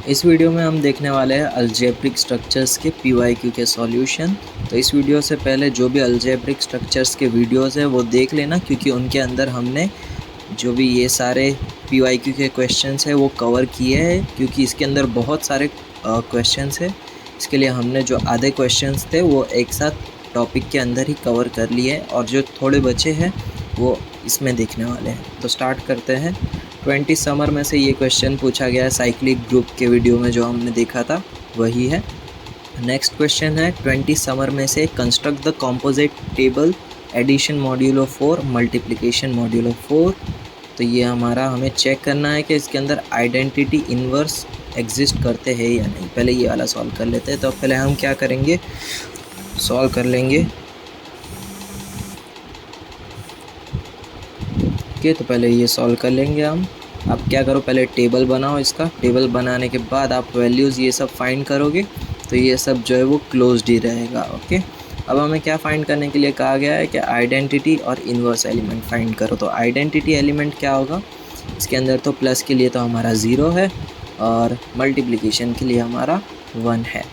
इस वीडियो में हम देखने वाले हैं अलजेब्रिक स्ट्रक्चर्स के PYQ के सॉल्यूशन। तो इस वीडियो से पहले जो भी अलजेब्रिक स्ट्रक्चर्स के वीडियोस है वो देख लेना, क्योंकि उनके अंदर हमने जो भी ये सारे PYQ के क्वेश्चंस है वो कवर किए हैं। क्योंकि इसके अंदर बहुत सारे क्वेश्चंस है, इसके लिए हमने जो आधे क्वेश्चंस थे वो एक साथ टॉपिक के अंदर ही कवर कर लिए, और जो थोड़े बचे हैं वो इसमें देखने वाले हैं। तो स्टार्ट करते हैं। 20 समर में से ये क्वेश्चन पूछा गया है, साइक्लिक ग्रुप के वीडियो में जो हमने देखा था वही है। नेक्स्ट क्वेश्चन है 20 समर में से construct the composite table addition modulo 4 multiplication modulo 4। तो ये हमें चेक करना है कि इसके अंदर आइडेंटिटी इन्वर्स एग्जिस्ट करते हैं या नहीं। पहले ये वाला सॉल्व कर लेते हैं। तो पहले हम क्या करेंगे, सॉल्व कर लेंगे। ओके, तो पहले ये सॉल्व कर लेंगे हम। आप क्या करो, पहले टेबल बनाओ। इसका टेबल बनाने के बाद आप वैल्यूज़ ये सब फाइंड करोगे, तो ये सब जो है वो क्लोज्ड ही रहेगा। ओके, अब हमें क्या फाइंड करने के लिए कहा गया है कि आइडेंटिटी और इन्वर्स एलिमेंट फाइंड करो। तो आइडेंटिटी एलिमेंट क्या होगा, इसके अंदर तो प्लस के लिए तो हमारा 0 है और मल्टीप्लिकेशन के लिए हमारा 1 है।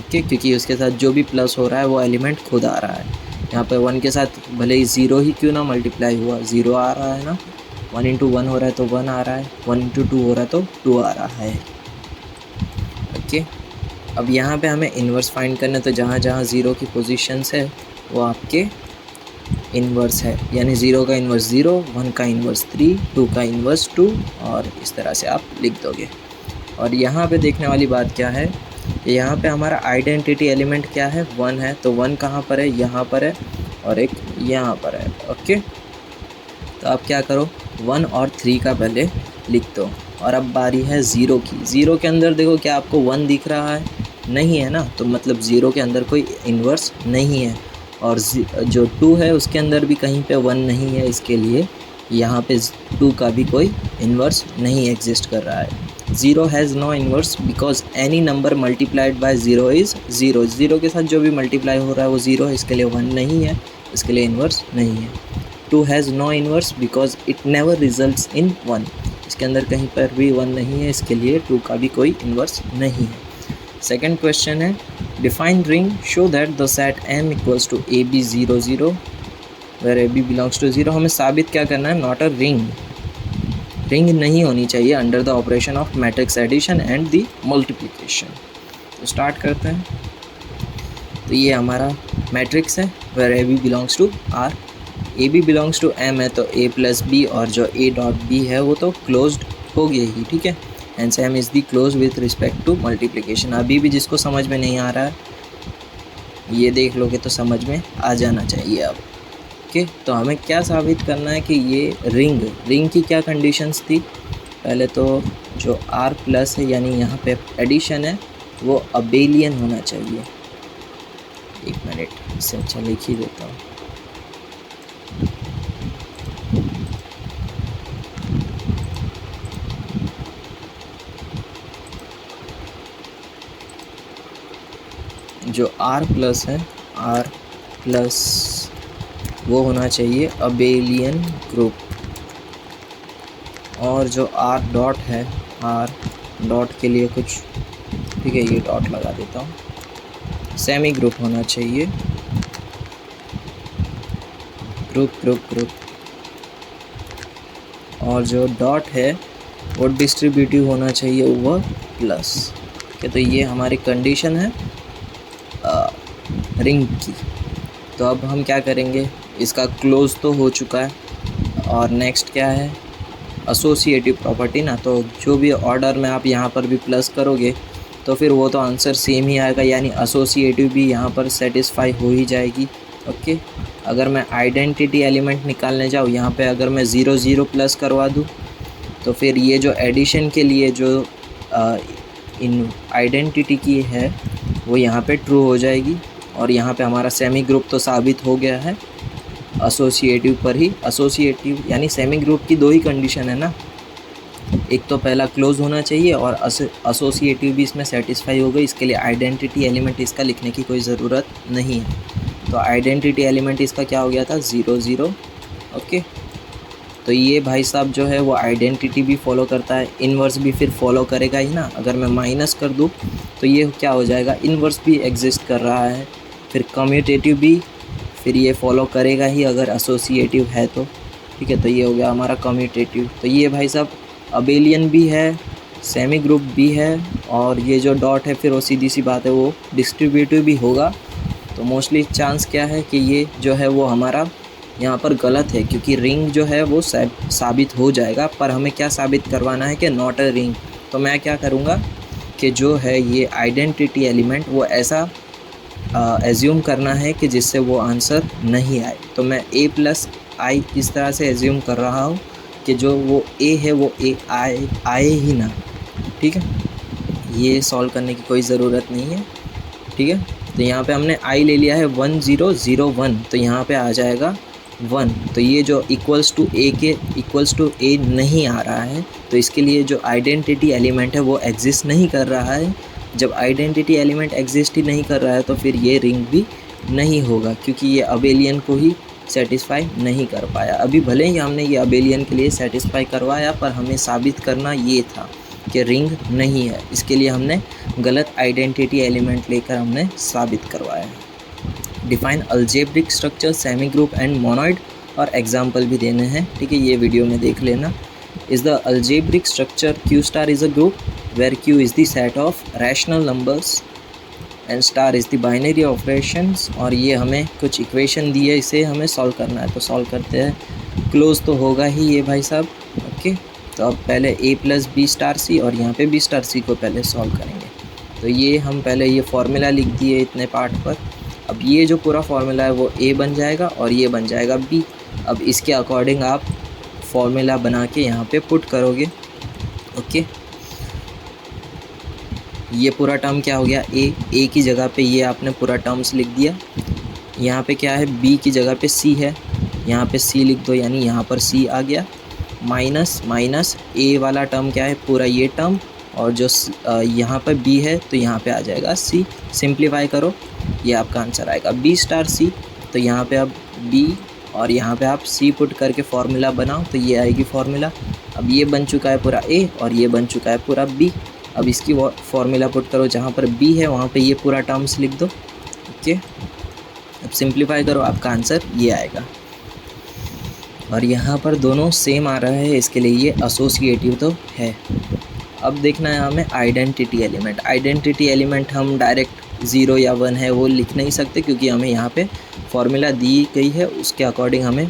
ओके, क्योंकि उसके साथ जो भी प्लस हो रहा है वो एलिमेंट खुद आ रहा है। यहाँ पे 1 के साथ भले ही 0 ही क्यों ना मल्टीप्लाई हुआ, 0 आ रहा है ना। 1 इंटू 1 हो रहा है तो 1 आ रहा है, 1 इंटू 2 हो रहा है तो 2 आ रहा है। ओके, अब यहाँ पे हमें इन्वर्स फाइंड करना है। तो जहाँ जहाँ 0 की पोजीशंस है वो आपके इन्वर्स है, यानी 0 का इन्वर्स 0, 1 का इन्वर्स 3, 2 का इन्वर्स 2, और इस तरह से आप लिख दोगे। और यहाँ पे देखने वाली बात क्या है, यहाँ पे हमारा आइडेंटिटी एलिमेंट क्या है, 1 है। तो 1 कहाँ पर है, यहाँ पर है, और एक यहाँ पर है। ओके, तो आप क्या करो, 1 और 3 का पहले लिख दो। और अब बारी है 0 की। 0 के अंदर देखो क्या आपको 1 दिख रहा है, नहीं है ना। तो मतलब 0 के अंदर कोई इन्वर्स नहीं है। और जो 2 है उसके अंदर भी कहीं पे 1 नहीं है, इसके लिए यहाँ पे 2 का भी कोई इन्वर्स नहीं एग्जिस्ट कर रहा है। 0 has no inverse because any number multiplied by 0 is 0। 0 के साथ जो भी मल्टीप्लाई हो रहा है वो 0 है, इसके लिए 1 नहीं है, इसके लिए इन्वर्स नहीं है। 2 has no inverse because it never results in 1। इसके अंदर कहीं पर भी 1 नहीं है, इसके लिए 2 का भी कोई इन्वर्स नहीं है। सेकेंड क्वेश्चन है define ring show that the set M equals to AB 0 0 where AB belongs to 0। हमें साबित क्या करना है, नॉट अ रिंग। रिंग नहीं होनी चाहिए under the operation of matrix addition and the multiplication. तो स्टार्ट करते हैं। तो ये हमारा मैट्रिक्स है where AB belongs to R, AB belongs to M है, तो A प्लस B और जो A डॉट B है वो तो क्लोज्ड हो गया ही, ठीक है। And M is the close with respect to multiplication. अभी भी जिसको समझ में नहीं आ रहा है ये देख लोगे तो समझ में आ जाना चाहिए अब। ओके, तो हमें क्या साबित करना है कि ये रिंग की क्या कंडीशंस थी। पहले तो जो R प्लस है यानी यहाँ पे एडिशन है वो अबेलियन होना चाहिए। एक मिनट, इससे अच्छा लिख ही देता हूँ। जो R प्लस है, R प्लस वो होना चाहिए अबेलियन ग्रुप। और जो R डॉट है, R डॉट के लिए कुछ, ठीक है, ये डॉट लगा देता हूँ, सेमी ग्रुप होना चाहिए। ग्रुप। और जो डॉट है वो डिस्ट्रीब्यूटिव होना चाहिए ओवर प्लस। ठीक, तो ये हमारी कंडीशन है रिंग की। तो अब हम क्या करेंगे, इसका क्लोज तो हो चुका है, और नेक्स्ट क्या है, एसोसिएटिव प्रॉपर्टी ना। तो जो भी ऑर्डर में आप यहाँ पर भी प्लस करोगे तो फिर वो तो आंसर सेम ही आएगा, यानी एसोसिएटिव भी यहाँ पर सेटिस्फाई हो ही जाएगी। ओके, अगर मैं आइडेंटिटी एलिमेंट निकालने जाऊँ, यहाँ पे अगर मैं 0 0 प्लस करवा दूँ तो फिर ये जो एडिशन के लिए जो इन आइडेंटिटी की है वो यहाँ पे ट्रू हो जाएगी। और यहाँ पे हमारा सेमी ग्रुप तो साबित हो गया है एसोसिएटिव पर ही। एसोसिएटिव यानी सेमी ग्रुप की 2 ही कंडीशन है ना, एक तो पहला क्लोज होना चाहिए और एसोसिएटिव भी इसमें सेटिस्फाई हो गई। इसके लिए आइडेंटिटी एलिमेंट इसका लिखने की कोई ज़रूरत नहीं है। तो आइडेंटिटी एलिमेंट इसका क्या हो गया था, 0 0। ओके, तो ये भाई साहब जो है वो आइडेंटिटी भी फॉलो करता है, इन्वर्स भी फिर फॉलो करेगा ही ना। अगर मैं माइनस कर दूँ तो ये क्या हो जाएगा, इन्वर्स भी एग्जिस्ट कर रहा है, फिर कम्यूटेटिव भी फिर ये फॉलो करेगा ही अगर एसोसिएटिव है तो, ठीक है। तो ये हो गया हमारा कम्यूटेटिव। तो ये भाई साहब अबेलियन भी है, सेमी ग्रुप भी है, और ये जो डॉट है फिर वो सीधी सी बात है वो डिस्ट्रीब्यूटिव भी होगा। तो मोस्टली चांस क्या है कि ये जो है वो हमारा यहाँ पर गलत है, क्योंकि रिंग जो है वो साबित हो जाएगा, पर हमें क्या साबित करवाना है कि नॉट अ रिंग। तो मैं क्या करूँगा कि जो है ये आइडेंटिटी एलिमेंट वो ऐसा एज्यूम करना है कि जिससे वो आंसर नहीं आए। तो मैं a+i इस तरह से एज्यूम कर रहा हूँ कि जो वो a है वो a आए ही ना, ठीक है। ये सॉल्व करने की कोई ज़रूरत नहीं है, ठीक है। तो यहाँ पे हमने i ले लिया है 1 0 0 1, तो यहाँ पे आ जाएगा 1। तो ये जो इक्वल्स टू a के इक्वल्स टू a नहीं आ रहा है, तो इसके लिए जो आइडेंटिटी एलिमेंट है वो एग्जिस्ट नहीं कर रहा है। जब आइडेंटिटी एलिमेंट एग्जिस्ट ही नहीं कर रहा है तो फिर ये रिंग भी नहीं होगा, क्योंकि ये अबेलियन को ही सेटिस्फाई नहीं कर पाया। अभी भले ही हमने ये अबेलियन के लिए सेटिस्फाई करवाया, पर हमें साबित करना ये था कि रिंग नहीं है। इसके लिए हमने गलत आइडेंटिटी एलिमेंट लेकर हमने साबित करवाया है। Define algebraic structure, semi group and monoid, और एग्जाम्पल भी देने हैं, ठीक है। ये वीडियो में देख लेना। Is the algebraic structure Q star is a group where Q is the set of rational numbers and star is the binary operations। और ये हमें कुछ इक्वेशन दी है, इसे हमें सॉल्व करना है, तो सॉल्व करते हैं। क्लोज तो होगा ही ये भाई साहब, ओके। तो अब पहले a+b*c और यहाँ पे b*c को पहले सॉल्व करेंगे। तो ये हम पहले ये फार्मूला लिख दिए इतने पार्ट पर। अब ये जो पूरा फार्मूला है वो a बन जाएगा और ये बन जाएगा b। अब इसके अकॉर्डिंग आप फार्मूला बना के यहाँ पे पुट करोगे, ओके। ये पूरा टर्म क्या हो गया, a की जगह पे ये आपने पूरा टर्म्स लिख दिया। यहाँ पे क्या है, b की जगह पे c है, यहाँ पे c लिख दो, यानी यहाँ पर c आ गया। माइनस माइनस a वाला टर्म क्या है, पूरा ये टर्म, और जो यहाँ पर b है तो यहाँ पे आ जाएगा c। सिंप्लीफाई करो, ये आपका आंसर आएगा b*c। तो यहाँ पे अब b और यहाँ पे आप c पुट करके फार्मूला बनाओ, तो ये आएगी फार्मूला। अब ये बन चुका है पूरा a और ये बन चुका है पूरा b। अब इसकी फार्मूला पुट करो, जहाँ पर b है वहाँ पे ये पूरा टर्म्स लिख दो, ओके। अब सिंप्लीफाई करो, आपका आंसर ये आएगा। और यहाँ पर दोनों सेम आ रहा है, इसके लिए ये एसोसिएटिव तो है। अब देखना है हमें आइडेंटिटी एलिमेंट। आइडेंटिटी एलिमेंट हम डायरेक्ट 0 या 1 है वो लिख नहीं सकते, क्योंकि हमें यहाँ पे फार्मूला दी गई है, उसके अकॉर्डिंग हमें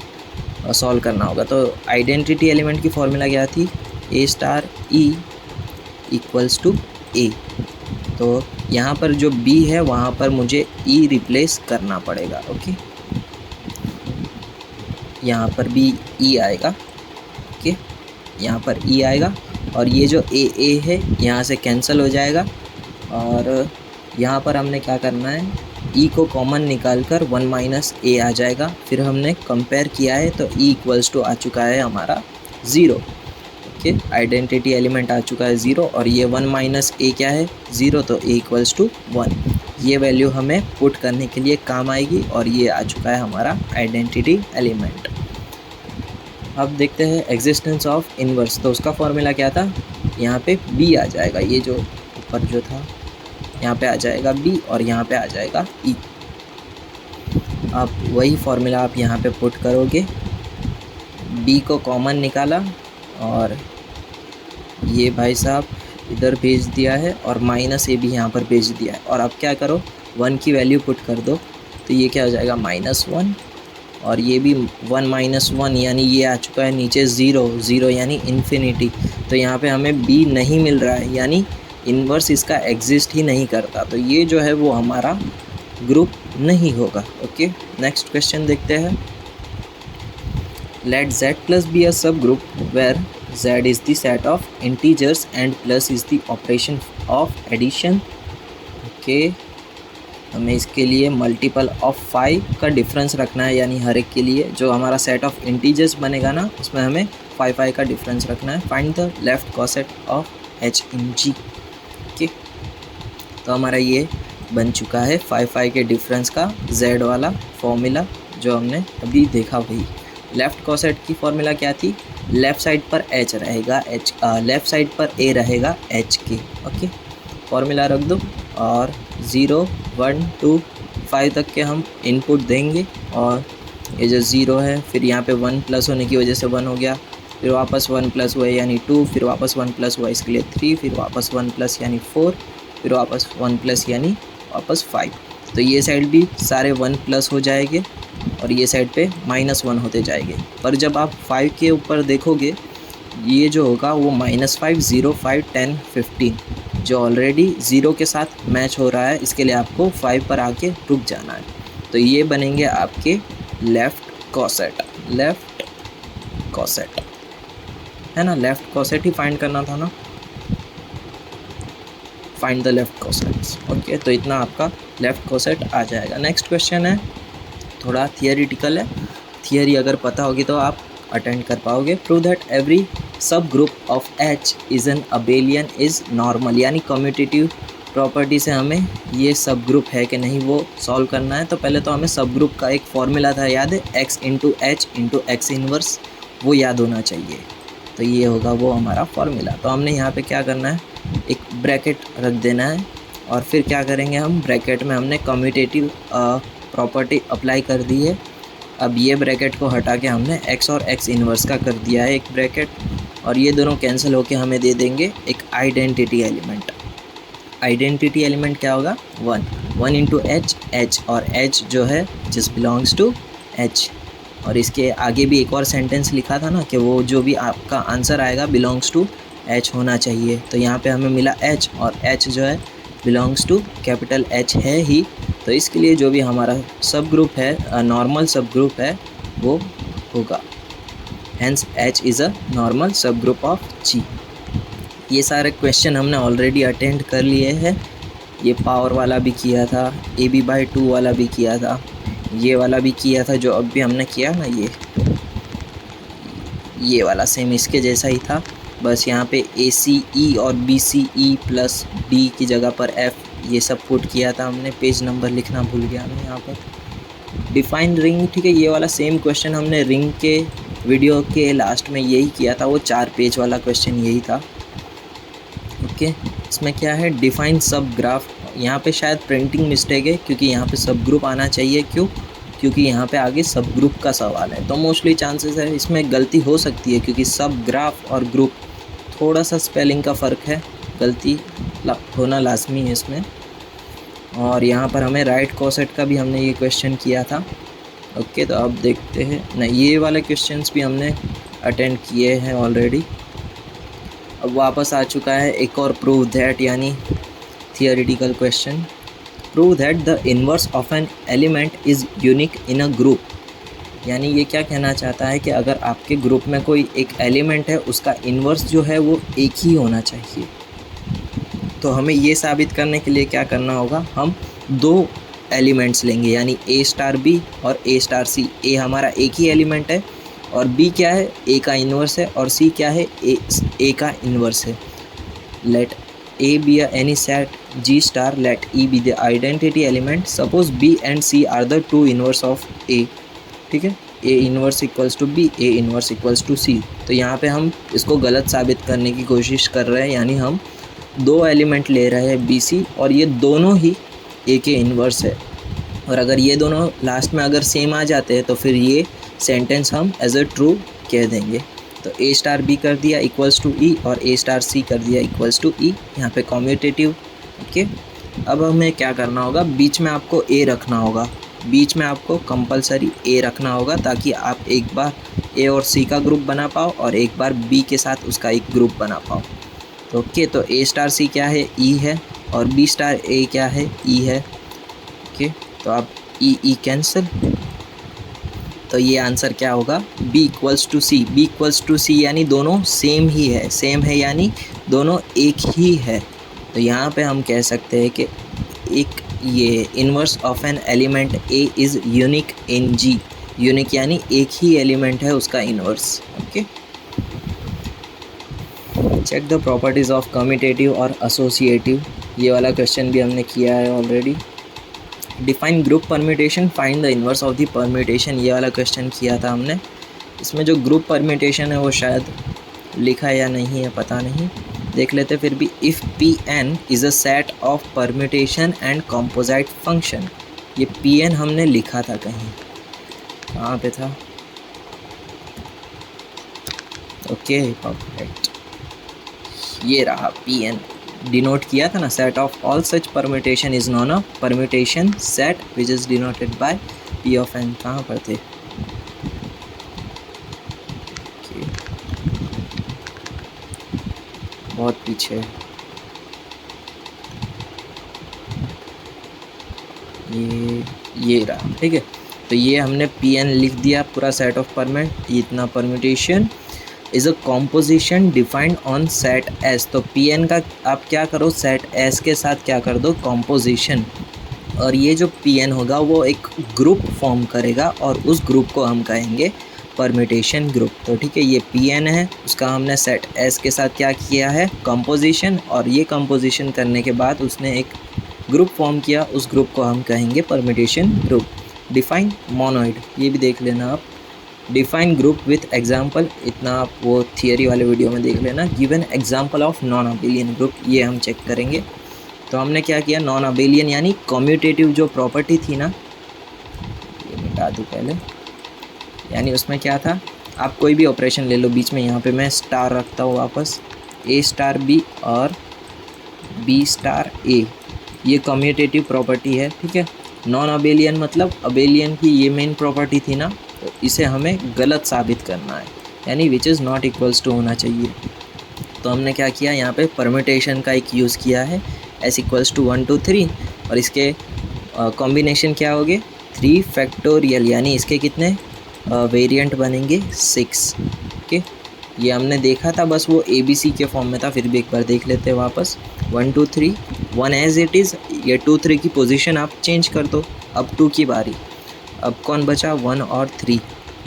सॉल्व करना होगा। तो आइडेंटिटी एलिमेंट की फार्मूला क्या थी, a*e इक्वल्स टू a। तो यहाँ पर जो b है वहाँ पर मुझे e रिप्लेस करना पड़ेगा, ओके। यहाँ पर भी e आएगा, ओके। यहाँ पर e आएगा और ये जो a है यहाँ से कैंसिल हो जाएगा। और यहाँ पर हमने क्या करना है, e को कॉमन निकाल कर 1 - a आ जाएगा। फिर हमने कंपेयर किया है तो e इक्वल्स टू आ चुका है हमारा 0, ओके। आइडेंटिटी एलिमेंट आ चुका है 0 और ये 1 - a क्या है 0, तो a इक्वल्स टू 1। ये वैल्यू हमें पुट करने के लिए काम आएगी और ये आ चुका है हमारा आइडेंटिटी एलिमेंट। अब देखते हैं एग्जिस्टेंस ऑफ इन्वर्स। तो उसका फॉर्मूला क्या था, यहाँ पे b आ जाएगा, ये जो ऊपर जो था यहाँ पे आ जाएगा b और यहाँ पे आ जाएगा e। अब वही फार्मूला आप यहाँ पे पुट करोगे, b को कॉमन निकाला और ये भाई साहब इधर भेज दिया है और -a भी यहाँ पर भेज दिया है। और अब क्या करो, 1 की वैल्यू पुट कर दो, तो ये क्या हो जाएगा -1 और ये भी 1 - 1, यानी ये आ चुका है नीचे 0 यानी इन्फिनिटी। तो यहाँ पे हमें b नहीं मिल रहा है, यानी इन्वर्स इसका एग्जिस्ट ही नहीं करता। तो ये जो है वो हमारा ग्रुप नहीं होगा, ओके। नेक्स्ट क्वेश्चन देखते हैं। Late z+ be a subgroup where z is the set of integers and plus is the operation of addition, okay. हमें इसके लिए मल्टीपल ऑफ 5 का डिफरेंस रखना है, यानी हर एक के लिए जो हमारा सेट ऑफ इंटीजर्स बनेगा ना उसमें हमें 5 का डिफरेंस रखना है। Find the left coset of h in g, okay. तो हमारा ये बन चुका है 5 के डिफरेंस का z वाला फॉर्मूला जो हमने अभी देखा वही, लेफ़्ट कॉसेट की फॉर्मूला क्या थी, लेफ़्ट साइड पर एच रहेगा, लेफ़्ट साइड पर ए रहेगा एच के। ओके, फॉर्मूला रख दो और 0 1 2 5 तक के हम इनपुट देंगे और ये जो 0 है फिर यहाँ पे 1 प्लस होने की वजह से 1 हो गया, फिर वापस 1 प्लस हुआ यानी 2, फिर वापस 1 प्लस हुआ इसके लिए 3, फिर वापस 1 प्लस यानी 4, फिर वापस 1 प्लस यानी वापस 5। तो ये साइड भी सारे 1 प्लस हो जाएंगे और ये साइड पे -1 होते जाएंगे। पर जब आप 5 के ऊपर देखोगे ये जो होगा वो -5 0 5 10 15 जो ऑलरेडी 0 के साथ मैच हो रहा है, इसके लिए आपको 5 पर आके रुक जाना है। तो ये बनेंगे आपके लेफ़्ट कॉसेट है ना, लेफ़्ट कॉसेट ही फाइंड करना था ना, फाइंड द लेफ़्ट कॉसेट्स। ओके, तो इतना आपका लेफ़्ट कॉसेट आ जाएगा। नेक्स्ट क्वेश्चन है थोड़ा थियरिटिकल है, थियरी अगर पता होगी तो आप अटेंड कर पाओगे। प्रूव दैट एवरी सब group of H is an abelian is normal, यानी कम्यूटेटिव प्रॉपर्टी से हमें ये सब ग्रुप है कि नहीं वो सॉल्व करना है। तो पहले तो हमें सब ग्रुप का एक फॉर्मूला था याद है, x into H into x inverse, वो याद होना चाहिए। तो ये होगा वो हमारा फॉर्मूला। तो हमने यहाँ पे क्या करना है, एक ब्रैकेट रख देना है और फिर क्या करेंगे हम, ब्रैकेट में हमने कम्यूटेटिव प्रॉपर्टी अप्लाई कर दी है। अब ये ब्रैकेट को हटा के हमने x और x इन्वर्स का कर दिया है एक ब्रैकेट, और ये दोनों कैंसिल होके हमें दे देंगे एक आइडेंटिटी एलिमेंट। आइडेंटिटी एलिमेंट क्या होगा, 1 इंटू एच और h जो है जस्ट बिलोंग्स टू h। और इसके आगे भी एक और सेंटेंस लिखा था ना कि वो जो भी आपका आंसर आएगा बिलोंग्स टू h होना चाहिए। तो यहाँ पे हमें मिला h और h जो है बिलोंग्स टू कैपिटल H है ही। तो इसके लिए जो भी हमारा सब ग्रुप है, नॉर्मल सब ग्रुप है, वो होगा hence H is a normal subgroup of G। ये सारे क्वेश्चन हमने ऑलरेडी अटेंड कर लिए हैं। ये पावर वाला भी किया था, AB/2 वाला भी किया था, ये वाला भी किया था जो अब भी हमने किया ना, ये वाला सेम इसके जैसा ही था, बस यहाँ पे ACE और BCE प्लस D की जगह पर F ये सब पुट किया था हमने। पेज नंबर लिखना भूल गया मैं यहाँ पर। डिफाइन रिंग, ठीक है, ये वाला सेम क्वेश्चन हमने रिंग के वीडियो के लास्ट में यही किया था, वो 4 पेज वाला क्वेश्चन यही था। ओके, इसमें क्या है, डिफाइन सब ग्राफ। यहाँ पे शायद प्रिंटिंग मिस्टेक है क्योंकि यहाँ पे सब ग्रुप आना चाहिए, क्यों, क्योंकि यहाँ पे आगे सब ग्रुप का सवाल है। तो मोस्टली चांसेस है इसमें गलती हो सकती है क्योंकि सब ग्राफ और ग्रुप थोड़ा सा स्पेलिंग का फ़र्क है, गलती होना लाजमी है इसमें। और यहाँ पर हमें राइट कॉसेट का भी हमने ये क्वेश्चन किया था। ओके, तो अब देखते हैं ना, ये वाले क्वेश्चंस भी हमने अटेंड किए हैं ऑलरेडी। अब वापस आ चुका है एक और प्रूव दैट यानी theoretical question. Prove that the inverse of an element is unique in a group, यानी ये क्या कहना चाहता है कि अगर आपके ग्रुप में कोई एक एलिमेंट है उसका इन्वर्स जो है वो एक ही होना चाहिए। तो हमें ये साबित करने के लिए क्या करना होगा, हम 2 एलिमेंट्स लेंगे यानी A*B और A*C। A हमारा एक ही एलिमेंट है और B क्या है, A का इन्वर्स है, और C क्या है, A का इन्वर्स है। Let A be any set G star, let E be the identity element. Suppose B and C are the 2 inverse of A, ठीक है, A inverse equals to B, A inverse equals to C। तो यहाँ पे हम इसको गलत साबित करने की कोशिश कर रहे हैं, यानी हम 2 एलिमेंट ले रहे हैं BC और ये दोनों ही A के इन्वर्स है। और अगर ये दोनों लास्ट में अगर सेम आ जाते हैं तो फिर ये सेंटेंस हम एज अ ट्रू कह देंगे। तो A*B कर दिया इक्वल्स टू E और A*C कर दिया इक्वल्स टू E, यहाँ पे कम्यूटेटिव। ओके, अब हमें क्या करना होगा, बीच में आपको A रखना होगा, बीच में आपको कंपलसरी A रखना होगा ताकि आप एक बार A और C का ग्रुप बना पाओ और एक बार B के साथ उसका एक ग्रुप बना पाओ। तो ओके, तो A*C क्या है, E है, और B*A क्या है, E है। ओके, तो आप E कैंसिल, तो ये आंसर क्या होगा, B equals to C। B equals to C यानी दोनों सेम ही है, सेम है यानी दोनों एक ही है। तो यहाँ पे हम कह सकते हैं कि एक ये inverse of an element A is unique in G। Unique यानी एक ही एलिमेंट है उसका inverse. Okay, check the properties of commutative और एसोसिएटिव, ये वाला क्वेश्चन भी हमने किया है already. Define group permutation, find the inverse of the permutation, ये वाला क्वेश्चन किया था हमने। इसमें जो ग्रुप परम्यूटेशन है वो शायद लिखा है या नहीं है, पता नहीं, देख लेते फिर भी। If P N is a set of permutation and composite function, ये पी एन हमने लिखा था कहीं, कहाँ पे था? ओके परफेक्ट, ये रहा पी एन, डिनोट किया था ना, set of all such permutation is known a permutation set which is denoted by P of N. कहाँ पर थे? बहुत पीछे, ये रहा, ठीक है। तो ये हमने पी एन लिख दिया, पूरा सेट ऑफ परमेंट, इतना permutation is a composition defined on set S. तो पी एन का आप क्या करो, सेट एस के साथ क्या कर दो, कॉम्पोजिशन, और ये जो पी एन होगा वो एक ग्रुप फॉर्म करेगा और उस ग्रुप को हम कहेंगे परम्यूटेशन ग्रुप। तो ठीक है, ये पी एन है, उसका हमने सेट एस के साथ क्या किया है, कंपोजिशन, और ये कंपोजिशन करने के बाद उसने एक ग्रुप फॉर्म किया, उस ग्रुप को हम कहेंगे परम्यूटेशन ग्रुप। डिफाइन मोनोइड, ये भी देख लेना आप, डिफाइन ग्रुप विथ एग्जाम्पल, इतना आप वो थियरी वाले वीडियो में देख लेना। Given example of non abelian group, ये हम चेक करेंगे। तो हमने क्या किया, नॉन अबेलियन यानी कम्यूटेटिव जो प्रॉपर्टी थी ना, ये मिटा दूँ पहले, यानी उसमें क्या था, आप कोई भी ऑपरेशन ले लो, बीच में यहाँ पे मैं स्टार रखता हूँ वापस, ए स्टार बी और बी स्टार ए, ये कम्यूटेटिव प्रॉपर्टी है, ठीक है। नॉन अबेलियन मतलब अबेलियन की ये मेन प्रॉपर्टी थी ना, तो इसे हमें गलत साबित करना है, यानी which is not equals to होना चाहिए। तो हमने क्या किया, यहाँ पे परम्यूटेशन का एक यूज़ किया है, एस इक्वल्स टू 1 2 3, और इसके कॉम्बिनेशन क्या हो गए, 3 फैक्टोरियल, यानी इसके कितने वेरिएंट बनेंगे, 6। ओके, ये हमने देखा था, बस वो ए बी सी के फॉर्म में था, फिर भी एक बार देख लेते हैं वापस। 1 2 3, 1 एज इट इज़, ये 2 3 की पोजीशन आप चेंज कर दो, अब 2 की बारी, अब कौन बचा, 1 और 3,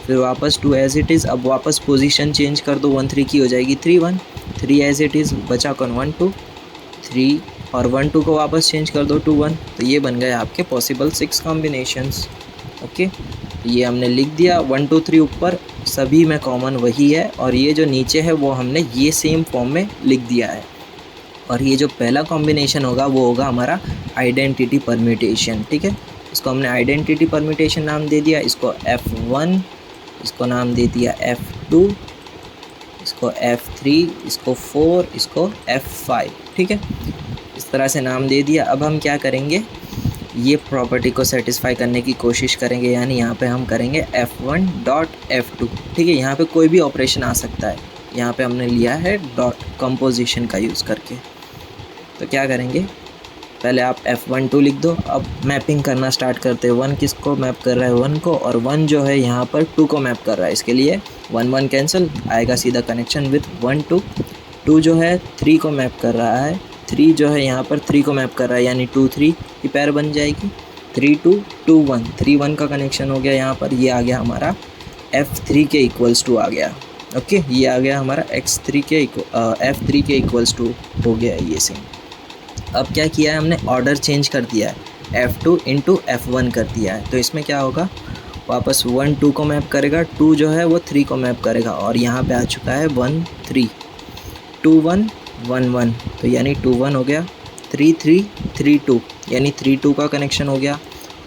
फिर वापस 2 एज इट इज़, अब वापस पोजीशन चेंज कर दो, 1 3 की हो जाएगी 3 1, 3 एज इट इज़, बचा कौन, 1 2 3, और 1 2 को वापस चेंज कर दो 2 1, तो ये बन गए आपके पॉसिबल 6 कॉम्बिनेशंस। ओके, ये हमने लिख दिया, 1 2 3 ऊपर सभी में कॉमन वही है, और ये जो नीचे है वो हमने ये सेम फॉर्म में लिख दिया है। और ये जो पहला कॉम्बिनेशन होगा वो होगा हमारा आइडेंटिटी परम्यूटेशन, ठीक है। इसको हमने आइडेंटिटी परम्यूटेशन नाम दे दिया, इसको F1, इसको नाम दे दिया F2, इसको F3, इसको 4, इसको F5, ठीक है, इस तरह से नाम दे दिया। अब हम क्या करेंगे, ये प्रॉपर्टी को सेटिस्फाई करने की कोशिश करेंगे, यानी यहाँ पे हम करेंगे F1 डॉट F2, ठीक है। यहाँ पे कोई भी ऑपरेशन आ सकता है, यहाँ पे हमने लिया है डॉट कंपोजिशन का यूज़ करके। तो क्या करेंगे, पहले आप F1 2 लिख दो, अब मैपिंग करना स्टार्ट करते हैं। 1 किसको मैप कर रहा है, 1 को, और 1 जो है यहाँ पर 2 को मैप कर रहा है, इसके लिए 1 1 कैंसिल आएगा, सीधा कनेक्शन विथ 1 2। 2 जो है 3 को मैप कर रहा है, 3 जो है यहाँ पर 3 को मैप कर रहा है, यानी 2 3 की पैर बन जाएगी, 3 2 2 1, 3 1 का कनेक्शन हो गया यहाँ पर, ये आ गया हमारा F3 के इक्वल्स टू आ गया। ओके, ये आ गया हमारा F3 के इक्वल्स टू हो गया ये सेम। अब क्या किया है हमने, ऑर्डर चेंज कर दिया है, F2 इंटू F1 कर दिया है। तो इसमें क्या होगा, वापस 1 2 को मैप करेगा, 2 जो है वो 3 को मैप करेगा, और यहाँ पे आ चुका है 1 3, 2 1 1 1, तो यानी 2 1 हो गया, 3 3 3 2, यानी 3 2 का कनेक्शन हो गया,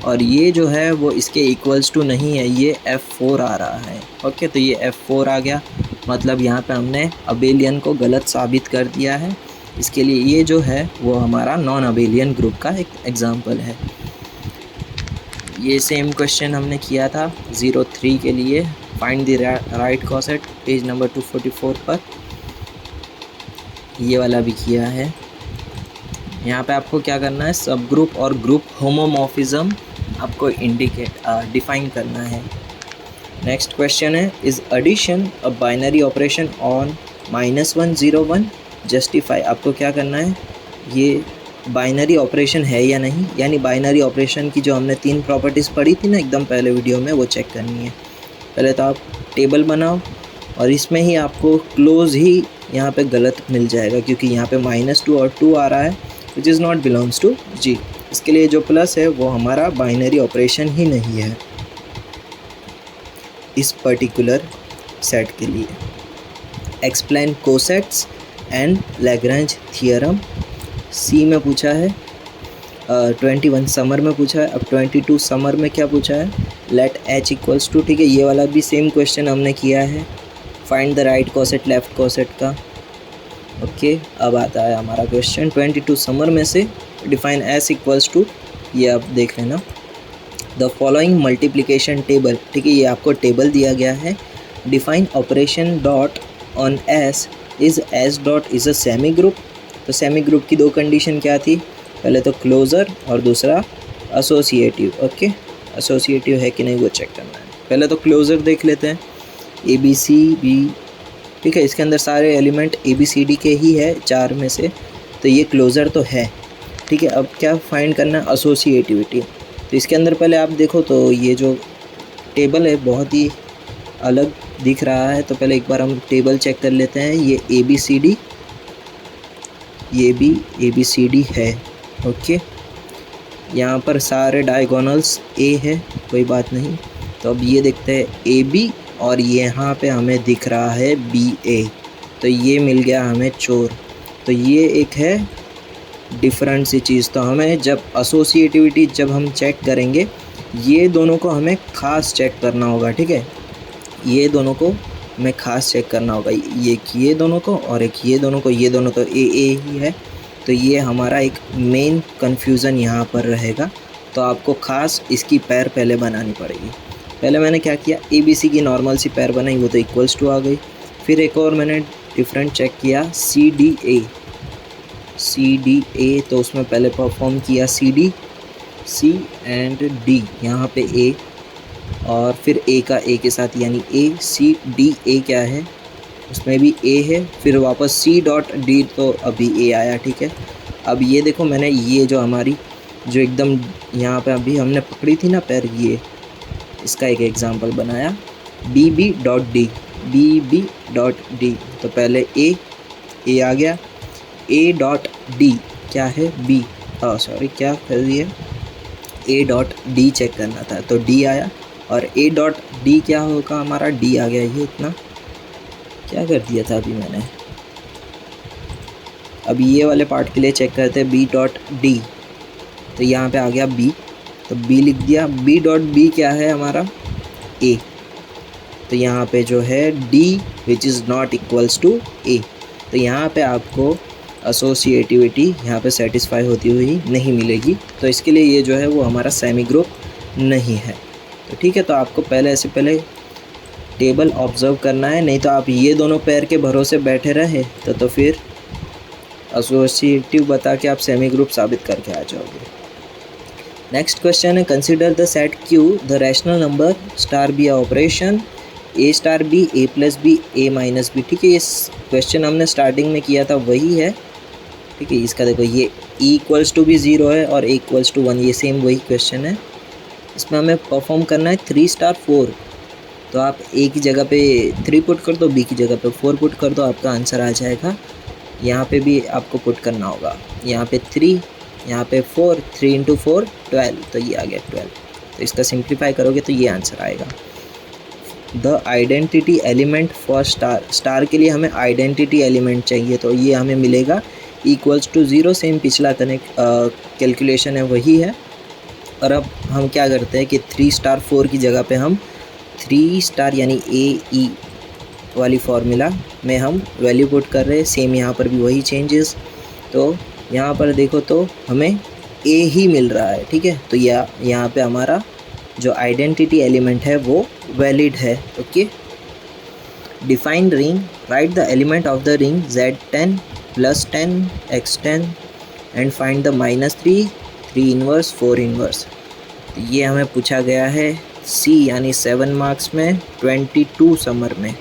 और ये जो है वो इसके इक्वल्स टू नहीं है, ये F4 आ रहा है। ओके, तो ये F4 आ गया, मतलब यहाँ पे हमने अबेलियन को गलत साबित कर दिया है। इसके लिए ये जो है वो हमारा नॉन अबेलियन ग्रुप का एक एग्जांपल है। ये सेम क्वेश्चन हमने किया था 03 के लिए, find the right कॉसेट, page number 244 पर, ये वाला भी किया है। यहाँ पे आपको क्या करना है, सब ग्रुप और ग्रुप होमोमॉर्फिज्म आपको डिफाइन करना है। नेक्स्ट क्वेश्चन है, is addition a binary operation on -1 0 1, justify. आपको क्या करना है, ये बाइनरी ऑपरेशन है या नहीं, यानी बाइनरी ऑपरेशन की जो हमने 3 प्रॉपर्टीज़ पढ़ी थी ना एकदम पहले वीडियो में, वो चेक करनी है। पहले तो आप टेबल बनाओ, और इसमें ही आपको क्लोज ही यहाँ पे गलत मिल जाएगा, क्योंकि यहाँ पे -2 और 2 आ रहा है, which is not belongs to G. इसके लिए जो प्लस है वो हमारा बाइनरी ऑपरेशन ही नहीं है। इस पर्टिकुलर सेट के लिए। Explain cosets and Lagrange theorem, C में पूछा है। 21 समर में पूछा है। अब 22 समर में क्या पूछा है, लेट एच इक्वल्स टू, ठीक है, ये वाला भी सेम क्वेश्चन हमने किया है, find the right coset left coset का। ओके, अब आता है हमारा क्वेश्चन 22 समर में से, डिफाइन एस इक्वल्स टू, ये आप देख लेना, द फॉलोइंग मल्टीप्लिकेशन टेबल, ठीक है, ये आपको टेबल दिया गया है। Define operation dot on S is S dot is a semi group. तो सेमी ग्रुप की दो कंडीशन क्या थी, पहले तो क्लोज़र और दूसरा एसोसिएटिव। ओके, एसोसिएटिव है कि नहीं वो चेक करना है। पहले तो क्लोज़र देख लेते हैं, ए बी सी बी, ठीक है, इसके अंदर सारे element A B C D के ही है 4 में से, तो ये क्लोज़र तो है, ठीक है। अब क्या फाइंड करना है, एसोसिएटिविटी। तो इसके अंदर पहले आप देखो तो ये जो टेबल है बहुत ही अलग दिख रहा है, तो पहले एक बार हम टेबल चेक कर लेते हैं। ये ए बी सी डी, ये भी ए बी सी डी है। ओके, यहाँ पर सारे डायगोनल्स ए है, कोई बात नहीं। तो अब ये देखते हैं ए बी, और यहाँ पे हमें दिख रहा है बी ए, तो ये मिल गया हमें चोर। तो ये एक है डिफरेंट सी चीज़। तो हमें जब एसोसिएटिविटी जब हम चेक करेंगे, ये दोनों को हमें ख़ास चेक करना होगा, ठीक है, ये दोनों को हमें ख़ास चेक करना होगा, ये दोनों को और एक ये दोनों को, ये दोनों तो ए ही है, तो ये हमारा एक मेन कन्फ्यूज़न यहाँ पर रहेगा। तो आपको ख़ास इसकी पैर पहले बनानी पड़ेगी। पहले मैंने क्या किया, ए बी सी की नॉर्मल सी पैर बनाई, वो तो इक्वल्स टू आ गई। फिर एक और मैंने डिफरेंट चेक किया, सी डी ए, तो उसमें पहले परफॉर्म किया C D, C and D, यहाँ पे ए, और फिर ए का ए के साथ, यानी ए सी डी ए क्या है, उसमें भी ए है, फिर वापस सी डॉट डी, तो अभी ए आया, ठीक है। अब ये देखो, मैंने ये जो हमारी जो एकदम यहाँ पे अभी हमने पकड़ी थी ना पैर, ये इसका एक एग्जांपल बनाया, बी बी डॉट डी, तो पहले ए आ गया, ए डॉट डी क्या है, बी, सॉरी क्या कर दिया, ए डॉट डी चेक करना था, तो डी आया, और ए डॉट डी क्या होगा हमारा, डी आ गया। ये इतना क्या कर दिया था अभी मैंने। अब ये वाले पार्ट के लिए चेक करते हैं, बी डॉट डी, तो यहाँ पे आ गया बी, तो बी लिख दिया। बी डॉट बी क्या है हमारा, ए, तो यहाँ पे जो है D which is not equals to A, तो यहाँ पे आपको एसोसिएटिविटी यहाँ पे सेटिस्फाई होती हुई नहीं मिलेगी, तो इसके लिए ये जो है वो हमारा सेमी ग्रुप नहीं है। तो ठीक है, तो आपको पहले टेबल ऑब्ज़र्व करना है, नहीं तो आप ये दोनों पैर के भरोसे बैठे रहे तो फिर एसोसिएटिव बता के आप सेमी ग्रुप साबित करके आ जाओगे। नेक्स्ट क्वेश्चन है, consider the set Q the rational number star B operation A star B, A plus B, A minus B. ठीक है, ये क्वेश्चन हमने स्टार्टिंग में किया था वही है। ठीक है, इसका देखो ये ई इक्वल्स टू भी 0 है और ए इक्वल्स टू 1, ये सेम वही क्वेश्चन है। इसमें हमें परफॉर्म करना है 3 स्टार 4, तो आप ए की जगह पे 3 पुट कर दो, बी की जगह पे 4 पुट कर दो, आपका आंसर आ जाएगा। यहाँ पे भी आपको पुट करना होगा, यहाँ पे 3, यहाँ पे 4, 3 × 4 12, तो ये आ गया 12। तो इसका सिंप्लीफाई करोगे तो ये आंसर आएगा। The identity element for star के लिए हमें आइडेंटिटी एलिमेंट चाहिए, तो ये हमें मिलेगा इक्वल्स टू 0, सेम पिछला कैलकुलेशन है वही है। और अब हम क्या करते हैं कि 3 स्टार 4 की जगह पे हम 3 स्टार यानी ए ई वाली फार्मूला में हम वैल्यू पुट कर रहे हैं, सेम यहाँ पर भी वही चेंजेस। तो यहाँ पर देखो तो हमें ए ही मिल रहा है। ठीक है, तो यहाँ पे हमारा जो आइडेंटिटी एलिमेंट है वो वैलिड है। Okay, define ring, right the element of the ring Z10 + 10 X10 and find the -3 3 inverse 4 inverse. ये हमें पूछा गया है सी यानी 7 मार्क्स में 22 समर में।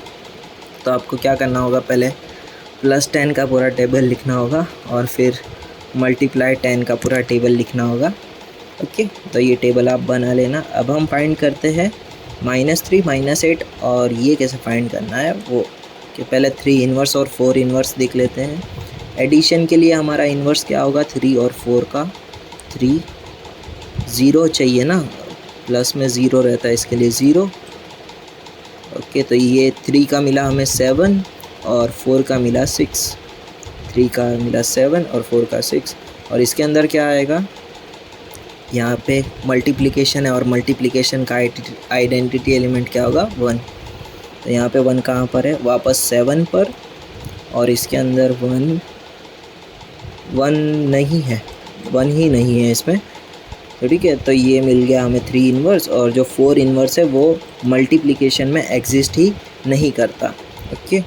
तो आपको क्या करना होगा, पहले +10 का पूरा टेबल लिखना होगा और फिर × 10 का पूरा टेबल लिखना होगा। ओके, तो ये टेबल आप बना लेना। अब हम फाइंड करते हैं -3 -8, और ये कैसे फाइंड करना है वो कि पहले 3 इनवर्स और 4 इनवर्स देख लेते हैं। एडिशन के लिए हमारा इन्वर्स क्या होगा, 3 और 4 का 3, 0 चाहिए ना, प्लस में 0 रहता है, इसके लिए 0, ओके, तो ये 3 का मिला हमें 7 और 4 का मिला 6। 3 का मिला 7 और 4 का 6। और इसके अंदर क्या आएगा, यहाँ पे मल्टीप्लिकेशन है और मल्टीप्लिकेशन का आइडेंटिटी एलिमेंट क्या होगा, 1। तो यहाँ पे 1 कहाँ पर है, वापस 7 पर, और इसके अंदर 1 नहीं है, 1 ही नहीं है इसमें। तो ठीक है, तो ये मिल गया हमें 3 इन्वर्स, और जो 4 इन्वर्स है वो मल्टीप्लिकेशन में एग्जिस्ट ही नहीं करता। ओके,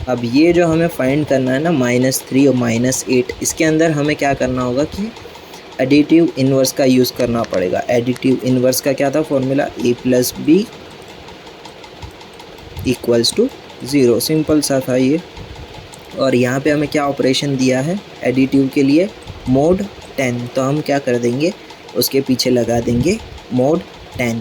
अब ये जो हमें फाइंड करना है ना, -3 और -8, इसके अंदर हमें क्या करना होगा कि एडिटिव इन्वर्स का यूज़ करना पड़ेगा। एडिटिव इन्वर्स का क्या था फॉर्मूला, a + b = 0। सिंपल सा था ये। और यहाँ पे हमें क्या ऑपरेशन दिया है एडिटिव के लिए, mod 10। तो हम क्या कर देंगे, उसके पीछे लगा देंगे mod 10।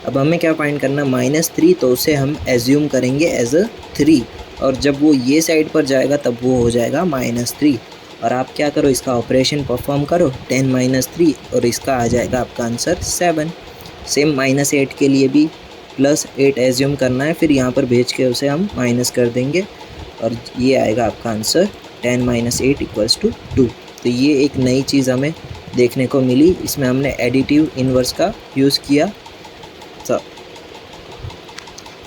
अब हमें क्या फाइंड करना, -3, तो उसे हम एज्यूम करेंगे एज अ 3, और जब वो ये साइड पर जाएगा तब वो हो जाएगा -3। और आप क्या करो, इसका ऑपरेशन परफॉर्म करो, 10 - 3, और इसका आ जाएगा आपका आंसर 7। सेम -8 के लिए भी +8 एज्यूम करना है, फिर यहाँ पर भेज के उसे हम माइनस कर देंगे, और ये आएगा आपका आंसर 10 - 8 = 2। तो ये एक नई चीज़ हमें देखने को मिली, इसमें हमने एडिटिव इन्वर्स का यूज़ किया। तो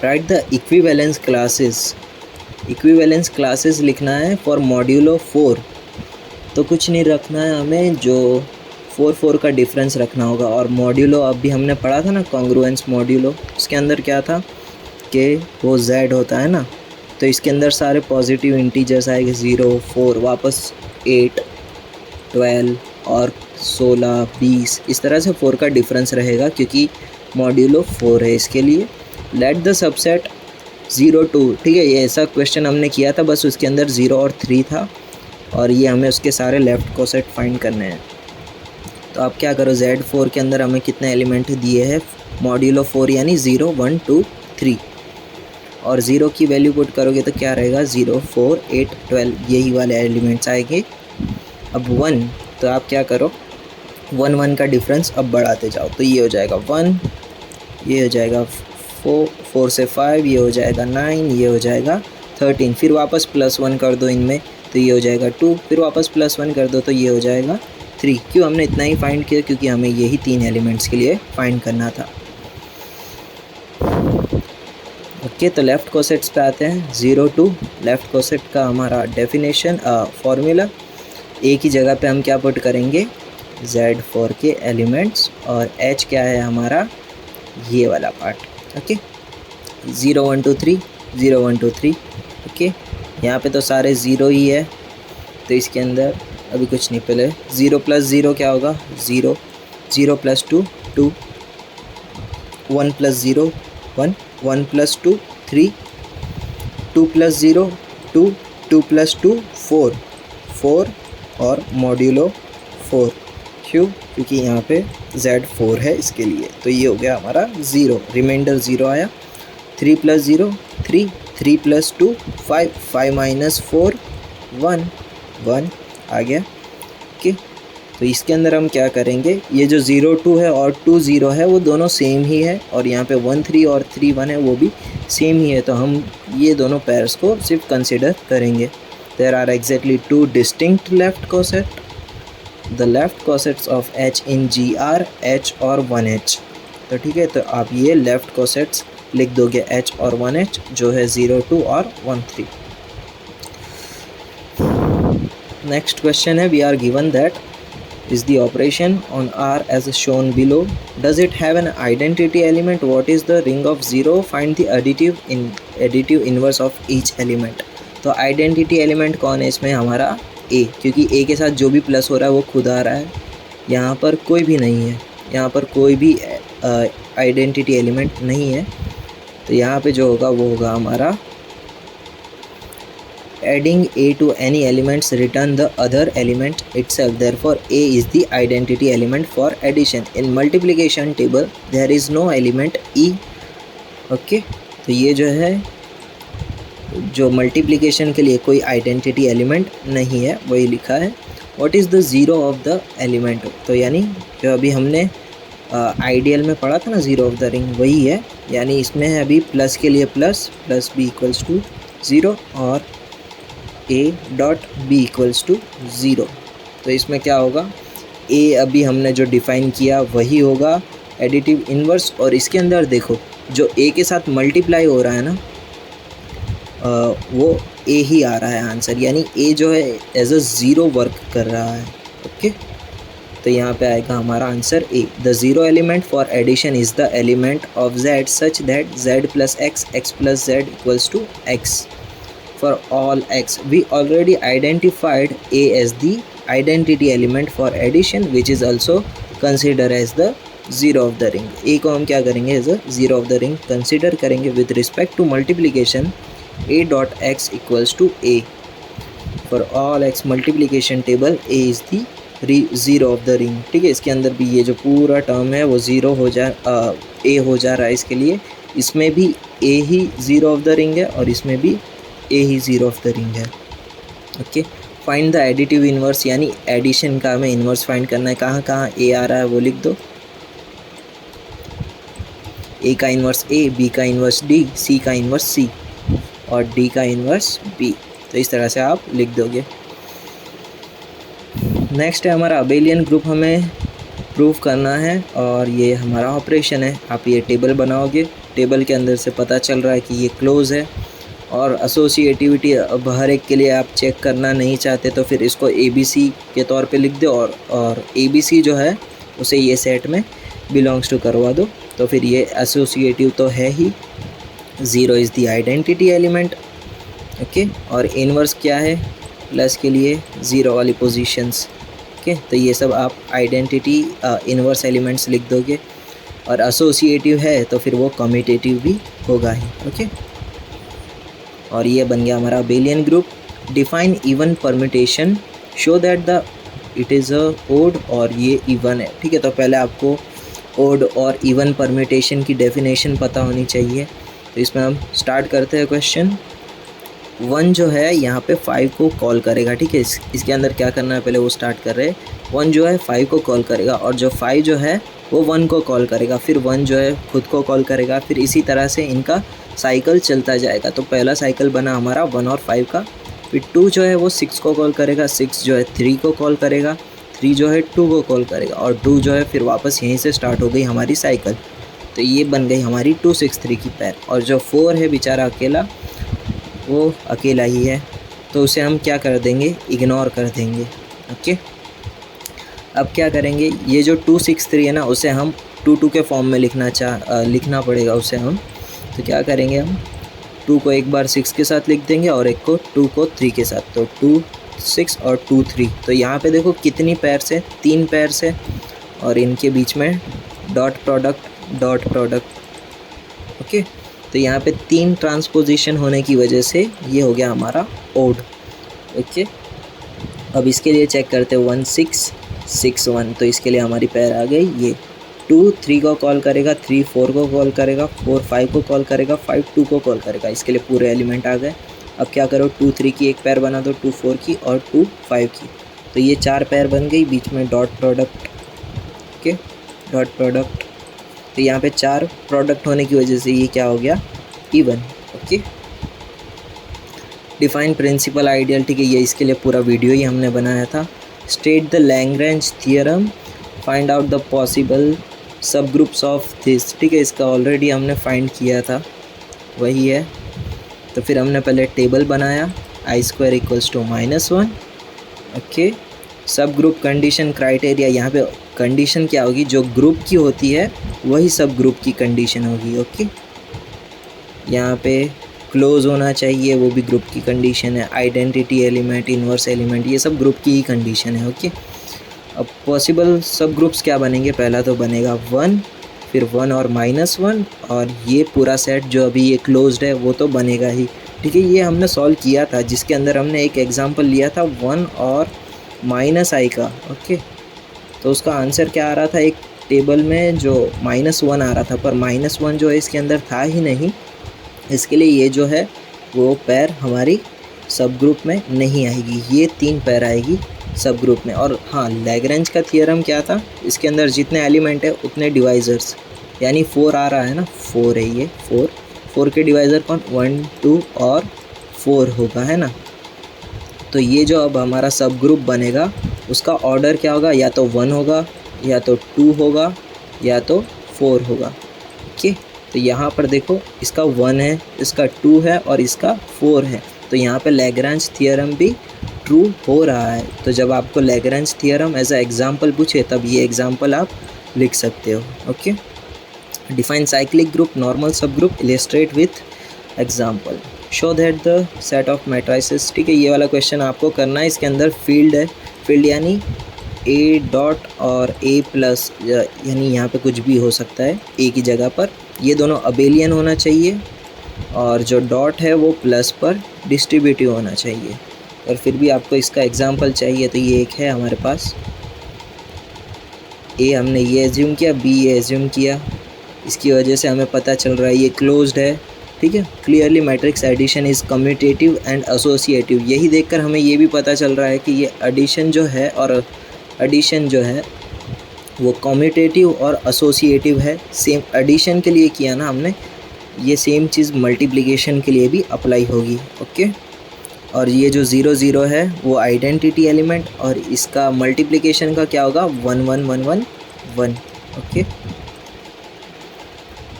right the equivalence classes. Equivalence classes लिखना है फॉर मॉड्यूलो 4। तो कुछ नहीं रखना है हमें, जो 4 का डिफरेंस रखना होगा। और मॉड्यूलो अभी हमने पढ़ा था ना, कॉन्ग्रुएंस मॉड्यूलो, उसके अंदर क्या था कि वो z होता है ना, तो इसके अंदर सारे पॉजिटिव इंटीजर्स आएंगे, 0, 4, वापस 8, 12 और 16, 20, इस तरह से 4 का डिफरेंस रहेगा, क्योंकि मॉड्यूलो 4 है इसके लिए। लेट द सबसेट 0 2, ठीक है, ये ऐसा क्वेश्चन हमने किया था, बस उसके अंदर 0 और 3 था, और ये हमें उसके सारे लेफ़्ट कोसेट फाइंड करने हैं। तो आप क्या करो, Z4 के अंदर हमें कितने एलिमेंट दिए हैं, मॉड्यूलो 4 यानी 0, 1, 2, 3, और 0 की वैल्यू पुट करोगे तो क्या रहेगा, 0, 4, 8, 12, यही वाले एलिमेंट्स आएंगे। अब 1, तो आप क्या करो, 1 1 का डिफरेंस अब बढ़ाते जाओ, तो ये हो जाएगा 1, ये हो जाएगा 4, 4 से 5, ये हो जाएगा 9, ये हो जाएगा 13, फिर वापस +1 कर दो इनमें, तो ये हो जाएगा 2, फिर वापस +1 कर दो तो ये हो जाएगा 3। क्यों हमने इतना ही फाइंड किया, क्योंकि हमें यही 3 एलिमेंट्स के लिए फाइंड करना था। ओके, तो लेफ़्ट कोसेट्स पे आते हैं। 0 2 लेफ़्ट कोसेट का हमारा डेफिनेशन फॉर्मूला, ए की जगह पे हम क्या पुट करेंगे, Z4 के एलिमेंट्स, और H क्या है हमारा, ये वाला पार्ट। ओके, 0 1 2 3, 0 1 2 3। ओके, यहाँ पे तो सारे 0 ही है, तो इसके अंदर अभी कुछ नहीं, पहले 0 + 0 क्या होगा, 0, 0 + 2 2, 1 + 0 1, 1 + 2 3, 2 + 0 2, 2 + 2 4, 4 और मॉड्यूलो 4। क्यों, क्योंकि यहाँ पे Z4 है इसके लिए, तो ये हो गया हमारा 0, रिमाइंडर 0 आया। 3 + 0 3, 3 + 2 5, 5 - 4 1, 1 आ गया। ओके, तो इसके अंदर हम क्या करेंगे, ये जो 0 2 है और 2 0 है वो दोनों सेम ही है, और यहाँ पे 1 3 और 3 1 है वो भी सेम ही है, तो हम ये दोनों पेयर्स को सिर्फ कंसिडर करेंगे। There are exactly 2 distinct left coset. The left cosets of H in G are H और 1H। तो ठीक है, तो आप ये लेफ्ट कोसेट्स लिख दोगे, H और 1H, जो है 0 2 और 1 3। नेक्स्ट क्वेश्चन है, we are given that is the operation on R as shown below. Does it have an identity element? What is the ring of 0? Find the additive inverse of each element. तो identity element कौन है इसमें, हमारा A, क्योंकि A के साथ जो भी प्लस हो रहा है वो खुद आ रहा है, यहाँ पर कोई भी नहीं है, यहाँ पर कोई भी आइडेंटिटी एलिमेंट नहीं है, तो यहाँ पे जो होगा वो होगा हमारा adding A to any elements return the other element itself. Therefore A is the identity element for addition. In multiplication table there is no element E. Okay, तो ये जो है, जो मल्टीप्लिकेशन के लिए कोई आइडेंटिटी एलिमेंट नहीं है, वही लिखा है। What is the zero of the element, तो यानी जो अभी हमने आइडियल में पढ़ा था ना ज़ीरो ऑफ द रिंग, वही है। यानी इसमें है अभी प्लस के लिए plus B equals to zero और A dot B equals to zero. तो इसमें क्या होगा, ए अभी हमने जो डिफ़ाइन किया वही होगा एडिटिव इन्वर्स, और इसके अंदर देखो जो ए के साथ मल्टीप्लाई हो रहा है ना, वो ए ही आ रहा है आंसर, यानी ए जो है एज अ ज़ीरो वर्क कर रहा है। ओके, तो यहाँ पे आएगा हमारा answer A. The zero element for addition is the element of z such that z plus x plus z equals to x for all x. We already identified a as the identity element for addition, which is also considered as the zero of the ring. a को हम क्या करेंगे, as a zero of the ring consider करेंगे with respect to multiplication a dot x equals to a. For all x multiplication table a is the zero of the ring. ठीक है, इसके अंदर भी ये जो पूरा टर्म है वो ज़ीरो हो जा ए हो जा रहा है इसके लिए। इसमें भी ए ही ज़ीरो ऑफ द रिंग है और इसमें भी ए ही ज़ीरो ऑफ द रिंग है। Okay, find the additive inverse, यानी एडिशन का हमें इन्वर्स फाइंड करना है। कहाँ कहाँ ए आ रहा है वो लिख दो। ए का इन्वर्स ए, बी का इन्वर्स डी, सी का इन्वर्स सी और डी का इन्वर्स बी। तो इस तरह से आप लिख दोगे। नेक्स्ट है हमारा अबेलियन ग्रुप, हमें प्रूव करना है और ये हमारा ऑपरेशन है। आप ये टेबल बनाओगे, टेबल के अंदर से पता चल रहा है कि ये क्लोज है, और एसोसिएटिविटी अब हर एक के लिए आप चेक करना नहीं चाहते तो फिर इसको ABC के तौर पे लिख दो, और ABC जो है उसे ये सेट में बिलोंग्स टू करवा दो। तो फिर ये एसोसिएटिव तो है ही, zero is the identity element. Okay, और इन्वर्स क्या है, प्लस के लिए ज़ीरो वाली पोजीशंस। ओके, तो ये सब आप आइडेंटिटी इन्वर्स एलिमेंट्स लिख दोगे, और एसोसिएटिव है तो फिर वो कम्यूटेटिव भी होगा ही। ओके, और ये बन गया हमारा abelian group. Define even permutation, show that the it is a odd और ये इवन है। ठीक है, तो पहले आपको ओड और इवन परम्यूटेशन की डेफिनेशन पता होनी चाहिए। तो इसमें हम स्टार्ट करते हैं क्वेश्चन। 1 जो है यहाँ पे 5 को कॉल करेगा। ठीक है, इसके अंदर क्या करना है पहले वो स्टार्ट कर रहे हैं। 1 जो है 5 को कॉल करेगा, और जो 5 जो है वो 1 को कॉल करेगा, फिर 1 जो है खुद को कॉल करेगा, फिर इसी तरह से इनका साइकिल चलता जाएगा। तो पहला साइकिल बना हमारा 1 और 5 का। फिर 2 जो है वो 6 को कॉल करेगा, 6 जो है 3 को कॉल करेगा, 3 जो है 2 को कॉल करेगा, और 2 जो है फिर वापस यहीं से स्टार्ट हो गई हमारी साइकिल। तो ये बन गई हमारी 2 6 3 की पैर। और जो 4 है बेचारा अकेला, वो अकेला ही है, तो उसे हम क्या कर देंगे, इग्नोर कर देंगे। ओके, अब क्या करेंगे, ये जो 2 6 3 है ना, उसे हम 2 2 के फॉर्म में लिखना पड़ेगा उसे हम। तो क्या करेंगे, हम 2 को एक बार 6 के साथ लिख देंगे और एक को 2 को 3 के साथ। तो 2 6 और 2 3। तो यहाँ पे देखो कितनी पैर से, 3 पैर से, और इनके बीच में डॉट प्रोडक्ट। ओके, तो यहाँ पे 3 ट्रांसपोजिशन होने की वजह से ये हो गया हमारा ओड। ओके, अब इसके लिए चेक करते हैं 1 6 6 1। तो इसके लिए हमारी पैर आ गई ये। 2 3 को कॉल करेगा, 3 4 को कॉल करेगा, 4 5 को कॉल करेगा, 5 2 को कॉल करेगा। इसके लिए पूरे एलिमेंट आ गए। अब क्या करो, 2 3 की एक पैर बना दो, 2 4 की और 2 5 की। तो ये 4 पैर बन गई, बीच में dot product. Okay, dot product. तो यहाँ पे 4 प्रोडक्ट होने की वजह से ये क्या हो गया, even. Okay, define principal ideal. ठीक है, ये इसके लिए पूरा वीडियो ही हमने बनाया था। State the Lagrange theorem, find out the possible सब ग्रुप्स ऑफ दिस। ठीक है, इसका ऑलरेडी हमने फाइंड किया था, वही है। तो फिर हमने पहले टेबल बनाया, i² इक्वल्स टू -1। ओके, सब ग्रुप कंडीशन क्राइटेरिया, यहाँ पे कंडीशन क्या होगी, जो ग्रुप की होती है वही सब ग्रुप की कंडीशन होगी। ओके, यहाँ पे क्लोज होना चाहिए, वो भी ग्रुप की कंडीशन है। आइडेंटिटी एलिमेंट, इन्वर्स एलिमेंट, ये सब ग्रुप की ही कंडीशन है। ओके, अब पॉसिबल सब ग्रुप्स क्या बनेंगे, पहला तो बनेगा 1, फिर 1 और -1, और ये पूरा सेट जो अभी ये क्लोज्ड है वो तो बनेगा ही। ठीक है, ये हमने सॉल्व किया था, जिसके अंदर हमने एक एग्जांपल लिया था 1 और -i का। ओके, तो उसका आंसर क्या आ रहा था, एक टेबल में जो -1 आ रहा था, पर -1 जो है इसके अंदर था ही नहीं। इसके लिए ये जो है वो पैर हमारी सब ग्रुप में नहीं आएगी, ये 3 पैर आएगी सब ग्रुप में। और हाँ, लैग्रेंज का थियरम क्या था, इसके अंदर जितने एलिमेंट है उतने डिवाइजर्स, यानी 4 आ रहा है ना, 4 है ये, 4 के डिवाइज़र कौन, 1 2 और 4 होगा, है ना। तो ये जो अब हमारा सब ग्रुप बनेगा उसका ऑर्डर क्या होगा, या तो 1 होगा, या तो 2 होगा, या तो 4 होगा। ओके, तो यहाँ पर देखो इसका 1 है, इसका 2 है और इसका 4 है, तो यहाँ पे लैग्रेंज थियरम भी ट्रू हो रहा है। तो जब आपको Lagrange theorem as a example पूछे तब ये एग्जाम्पल आप लिख सकते हो। Okay, define cyclic group, normal subgroup, illustrate with example, show that the set of matrices. ठीक है, ये वाला क्वेश्चन आपको करना है। इसके अंदर फील्ड है, फील्ड यानी ए डॉट और ए प्लस, यानी यहाँ पे कुछ भी हो सकता है ए की जगह पर। ये दोनों अबेलियन होना चाहिए और जो डॉट है वो प्लस पर डिस्ट्रीब्यूटिव होना चाहिए। और फिर भी आपको इसका एग्जांपल चाहिए, तो ये एक है हमारे पास, ए हमने ये एज्यूम किया, बी ये एज्यूम किया, इसकी वजह से हमें पता चल रहा है ये क्लोज्ड है। ठीक है, clearly matrix addition is commutative and associative. यही देखकर हमें ये भी पता चल रहा है कि ये एडिशन जो है और एडिशन जो है वो कम्यूटेटिव और एसोसिएटिव है। सेम एडिशन के लिए किया ना हमने, ये सेम चीज़ मल्टीप्लिकेशन के लिए भी अप्लाई होगी। ओके, और ये जो 0 0 है वो आइडेंटिटी एलिमेंट, और इसका मल्टीप्लिकेशन का क्या होगा, 1 1 1 1 1। ओके,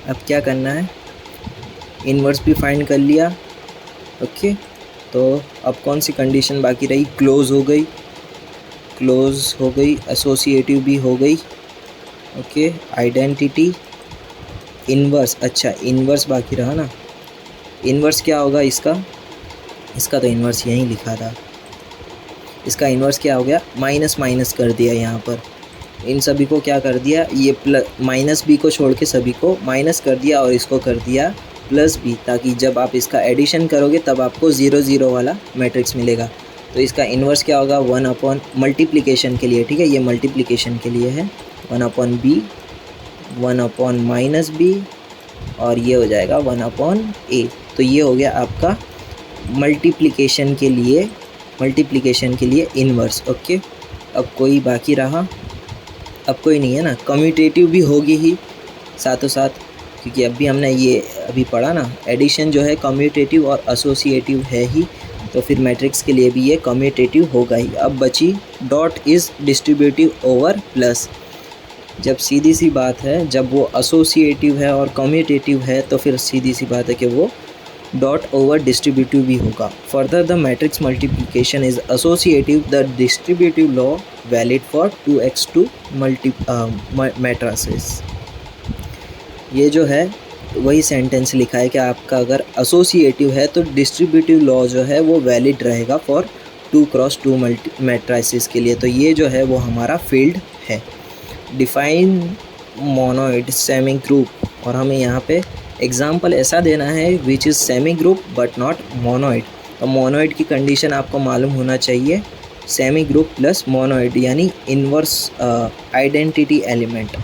अब क्या करना है, इन्वर्स भी फाइंड कर लिया। ओके, तो अब कौन सी कंडीशन बाकी रही, क्लोज हो गई, क्लोज हो गई, एसोसिएटिव भी हो गई। ओके, आइडेंटिटी, इन्वर्स, अच्छा इन्वर्स बाकी रहा ना। इन्वर्स क्या होगा इसका, इसका तो इन्वर्स यहीं लिखा था, इसका इन्वर्स क्या हो गया, माइनस माइनस कर दिया यहाँ पर, इन सभी को क्या कर दिया, ये प्लस माइनस बी को छोड़ के सभी को माइनस कर दिया और इसको कर दिया प्लस बी, ताकि जब आप इसका एडिशन करोगे तब आपको 0 0 वाला मैट्रिक्स मिलेगा। तो इसका इन्वर्स क्या होगा, 1 अपॉन मल्टीप्लिकेशन के लिए, ठीक है ये मल्टीप्लिकेशन के लिए है, 1 upon B, 1 upon minus B, और ये हो जाएगा 1 अपॉन ए। तो ये हो गया आपका मल्टीप्लिकेशन के लिए इन्वर्स। ओके, अब कोई बाकी रहा, अब कोई नहीं है ना, कम्यूटेटिव भी होगी ही साथों साथ, क्योंकि अभी हमने ये अभी पढ़ा ना, एडिशन जो है कम्यूटेटिव और एसोसिएटिव है ही, तो फिर मैट्रिक्स के लिए भी ये कम्यूटेटिव होगा ही। अब बची dot is distributive over plus. जब सीधी सी बात है, जब वो एसोसिएटिव है और कम्यूटेटिव है तो फिर सीधी सी बात है कि वो डॉट ओवर डिस्ट्रीब्यूटिव भी होगा। Further the matrix multiplication is associative, the distributive law valid for 2x2 matrices. ये जो है वही सेंटेंस लिखा है कि आपका अगर एसोसिएटिव है तो डिस्ट्रीब्यूटिव लॉ जो है वो वैलिड रहेगा फॉर 2x2 मैट्रिसेस के लिए। तो ये जो है वो हमारा फील्ड है। डिफाइन मोनोइड सेमी ग्रुप, और हमें यहाँ पे एग्जाम्पल ऐसा देना है which is semigroup but not monoid. तो मोनोइड की कंडीशन आपको मालूम होना चाहिए, सेमी ग्रुप प्लस मोनोइड यानी इन्वर्स आइडेंटिटी एलिमेंट।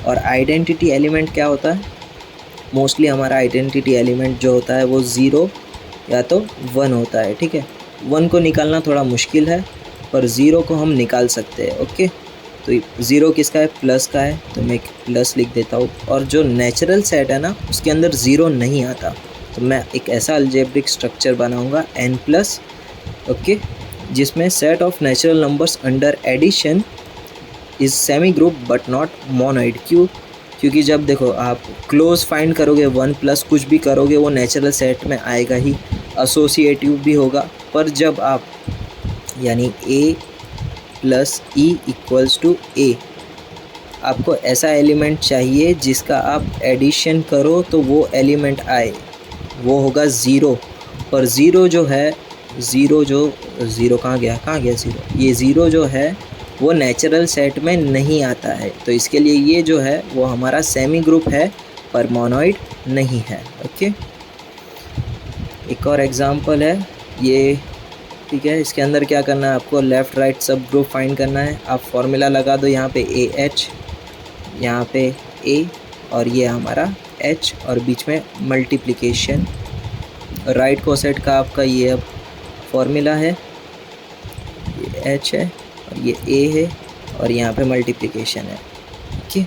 और आइडेंटिटी एलिमेंट क्या होता है, मोस्टली हमारा आइडेंटिटी एलिमेंट जो होता है वो 0 या तो 1 होता है। ठीक है, 1 को निकालना थोड़ा मुश्किल है पर 0 को हम निकाल सकते हैं। ओके, तो 0 किसका है, प्लस का है, तो मैं एक प्लस लिख देता हूँ। और जो नेचुरल सेट है ना उसके अंदर 0 नहीं आता, तो मैं एक ऐसा अलजेब्रिक स्ट्रक्चर बनाऊँगा n+, ओके, जिसमें set of natural numbers under addition is semigroup but not monoid. क्यों, क्योंकि जब देखो आप क्लोज फाइंड करोगे 1+ कुछ भी करोगे वो नेचुरल सेट में आएगा ही, एसोसिएटिव भी होगा। पर जब आप यानी a + e = a, आपको ऐसा एलिमेंट चाहिए जिसका आप एडिशन करो तो वो एलिमेंट आए, वो होगा 0। पर 0 जो है, 0 कहाँ गया 0, ये 0 जो है वो नेचुरल सेट में नहीं आता है। तो इसके लिए ये जो है वो हमारा सेमी ग्रुप है पर मोनोइड नहीं है। ओके, एक और एग्जांपल है ये, ठीक है। इसके अंदर क्या करना है आपको, लेफ़्ट राइट सब ग्रुप फाइंड करना है। आप फॉर्मूला लगा दो यहाँ पे AH, यहाँ पे A, और ये हमारा H, और बीच में मल्टीप्लिकेशन। राइट कोसेट का आपका ये अब फॉर्मूला है, ये H है और ये ए है और यहाँ पे मल्टीप्लिकेशन है। ओके,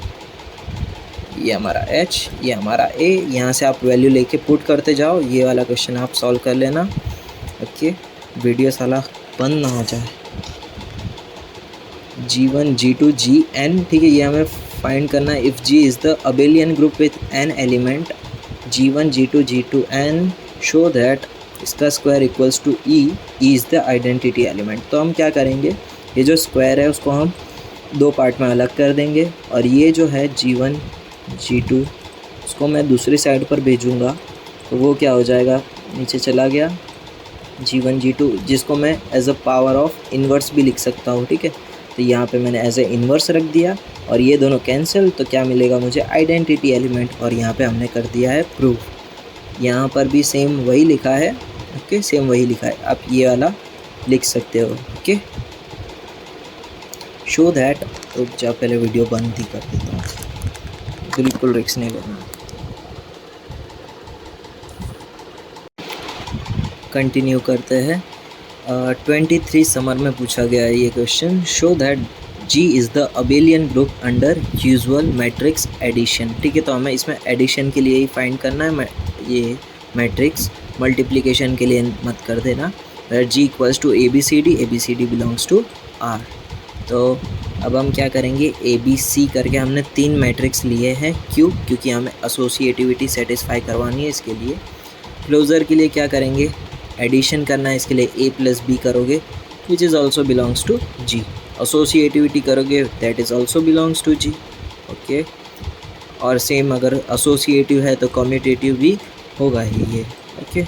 ये हमारा एच, ये हमारा ए। यहाँ से आप वैल्यू लेके पुट करते जाओ, ये वाला क्वेश्चन आप सॉल्व कर लेना। ओके, वीडियो साला बंद ना हो जाए। G1 G2 Gn, ठीक है, ये हमें फाइंड करना है। If G is the abelian group with n element G1 G2 G2n, show that इसका square equals to E is the identity element. तो हम क्या करेंगे, ये जो स्क्वायर है उसको हम दो पार्ट में अलग कर देंगे और ये जो है G1 G2 उसको मैं दूसरी साइड पर भेजूँगा, तो वो क्या हो जाएगा, नीचे चला गया G1 G2, जिसको मैं as a power of inverse भी लिख सकता हूँ। ठीक है, तो यहाँ पे मैंने एज ए इन्वर्स रख दिया और ये दोनों कैंसिल, तो क्या मिलेगा मुझे, आइडेंटिटी एलिमेंट। और यहाँ पे हमने कर दिया है प्रूफ। यहाँ पर भी सेम वही लिखा है। ओके, सेम वही लिखा है, आप ये वाला लिख सकते हो। Okay, show that. तो जब पहले वीडियो बंद ही कर देता हूँ, बिल्कुल रिस्क नहीं लेना। कंटिन्यू करते हैं। 23 समर में पूछा गया है ये question. Show that G is the abelian group under usual matrix addition. ठीक है, तो हमें इसमें एडिशन के लिए ही फाइंड करना है, ये मैट्रिक्स मल्टीप्लिकेशन के लिए मत कर देना। G equals to ABCD belongs to R। तो अब हम क्या करेंगे, ABC करके हमने 3 मैट्रिक्स लिए हैं। क्यों, क्योंकि हमें एसोसिएटिविटी सेटिस्फाई करवानी है। इसके लिए क्लोज़र के लिए क्या करेंगे, एडिशन करना है। इसके लिए A प्लस B करोगे, which is also belongs to G। Associativity करोगे, that is also belongs to G। Okay, और सेम अगर एसोसिएटिव है तो कम्यूटेटिव भी होगा ही ये। ओके,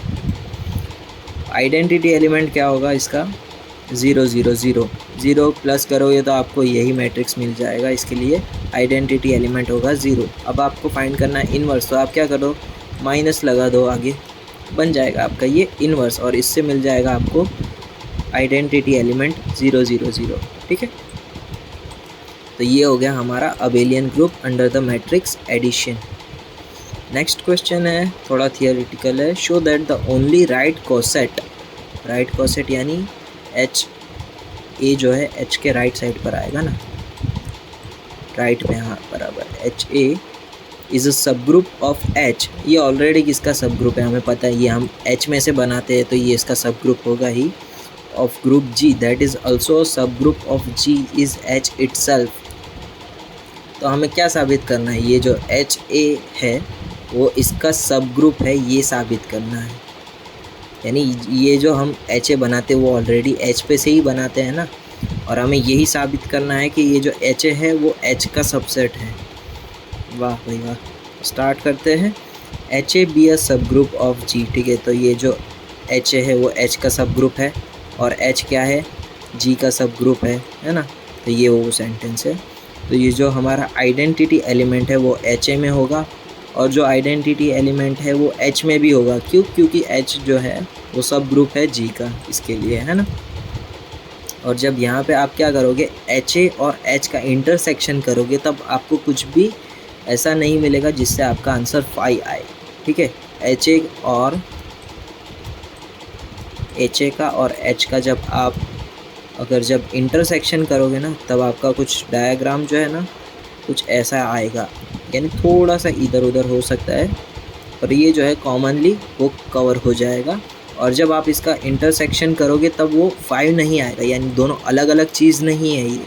आइडेंटिटी एलिमेंट क्या होगा इसका, 0 0 0 0 प्लस करोगे तो आपको यही मैट्रिक्स मिल जाएगा। इसके लिए आइडेंटिटी एलिमेंट होगा 0। अब आपको फाइंड करना है इन्वर्स, तो आप क्या करो, माइनस लगा दो, आगे बन जाएगा आपका ये इन्वर्स और इससे मिल जाएगा आपको आइडेंटिटी एलिमेंट 0 0 0। ठीक है, तो ये हो गया हमारा abelian group under the matrix addition. Next question है, थोड़ा थियोरेटिकल है। Show that the only right coset यानी H A जो है H के राइट साइड पर आएगा ना, राइट में, हाँ बराबर, HA is a subgroup of H। ये ऑलरेडी किसका सब ग्रुप है हमें पता है, ये हम H में से बनाते हैं तो ये इसका सब ग्रुप होगा ही। Of group G that is also subgroup of G is H itself. तो हमें क्या साबित करना है, ये जो HA है वो इसका सब ग्रुप है, ये साबित करना है। यानी ये जो हम HA बनाते हैं वो ऑलरेडी H पे से ही बनाते हैं ना, और हमें यही साबित करना है कि ये जो HA है वो H का सबसेट है। वाह भाई वाह, स्टार्ट करते हैं। HA B a subgroup of G। ठीक है, तो ये जो HA है वो H का सब ग्रुप है और H क्या है, G का सब ग्रुप है ना। तो ये वो सेंटेंस है। तो ये जो हमारा आइडेंटिटी एलिमेंट है वो HA में होगा और जो आइडेंटिटी एलिमेंट है वो H में भी होगा। क्यों, क्योंकि H जो है वो सब ग्रुप है G का, इसके लिए, है ना। और जब यहाँ पे आप क्या करोगे, HA और H का इंटरसेक्शन करोगे तब आपको कुछ भी ऐसा नहीं मिलेगा जिससे आपका आंसर 5 आए। ठीक है, HA का और H का जब आप जब इंटरसेक्शन करोगे ना तब आपका कुछ डायग्राम जो है ना कुछ ऐसा आएगा, यानी थोड़ा सा इधर उधर हो सकता है, पर ये जो है कॉमनली वो कवर हो जाएगा। और जब आप इसका इंटरसेक्शन करोगे तब वो 5 नहीं आएगा, यानी दोनों अलग अलग चीज़ नहीं है ये।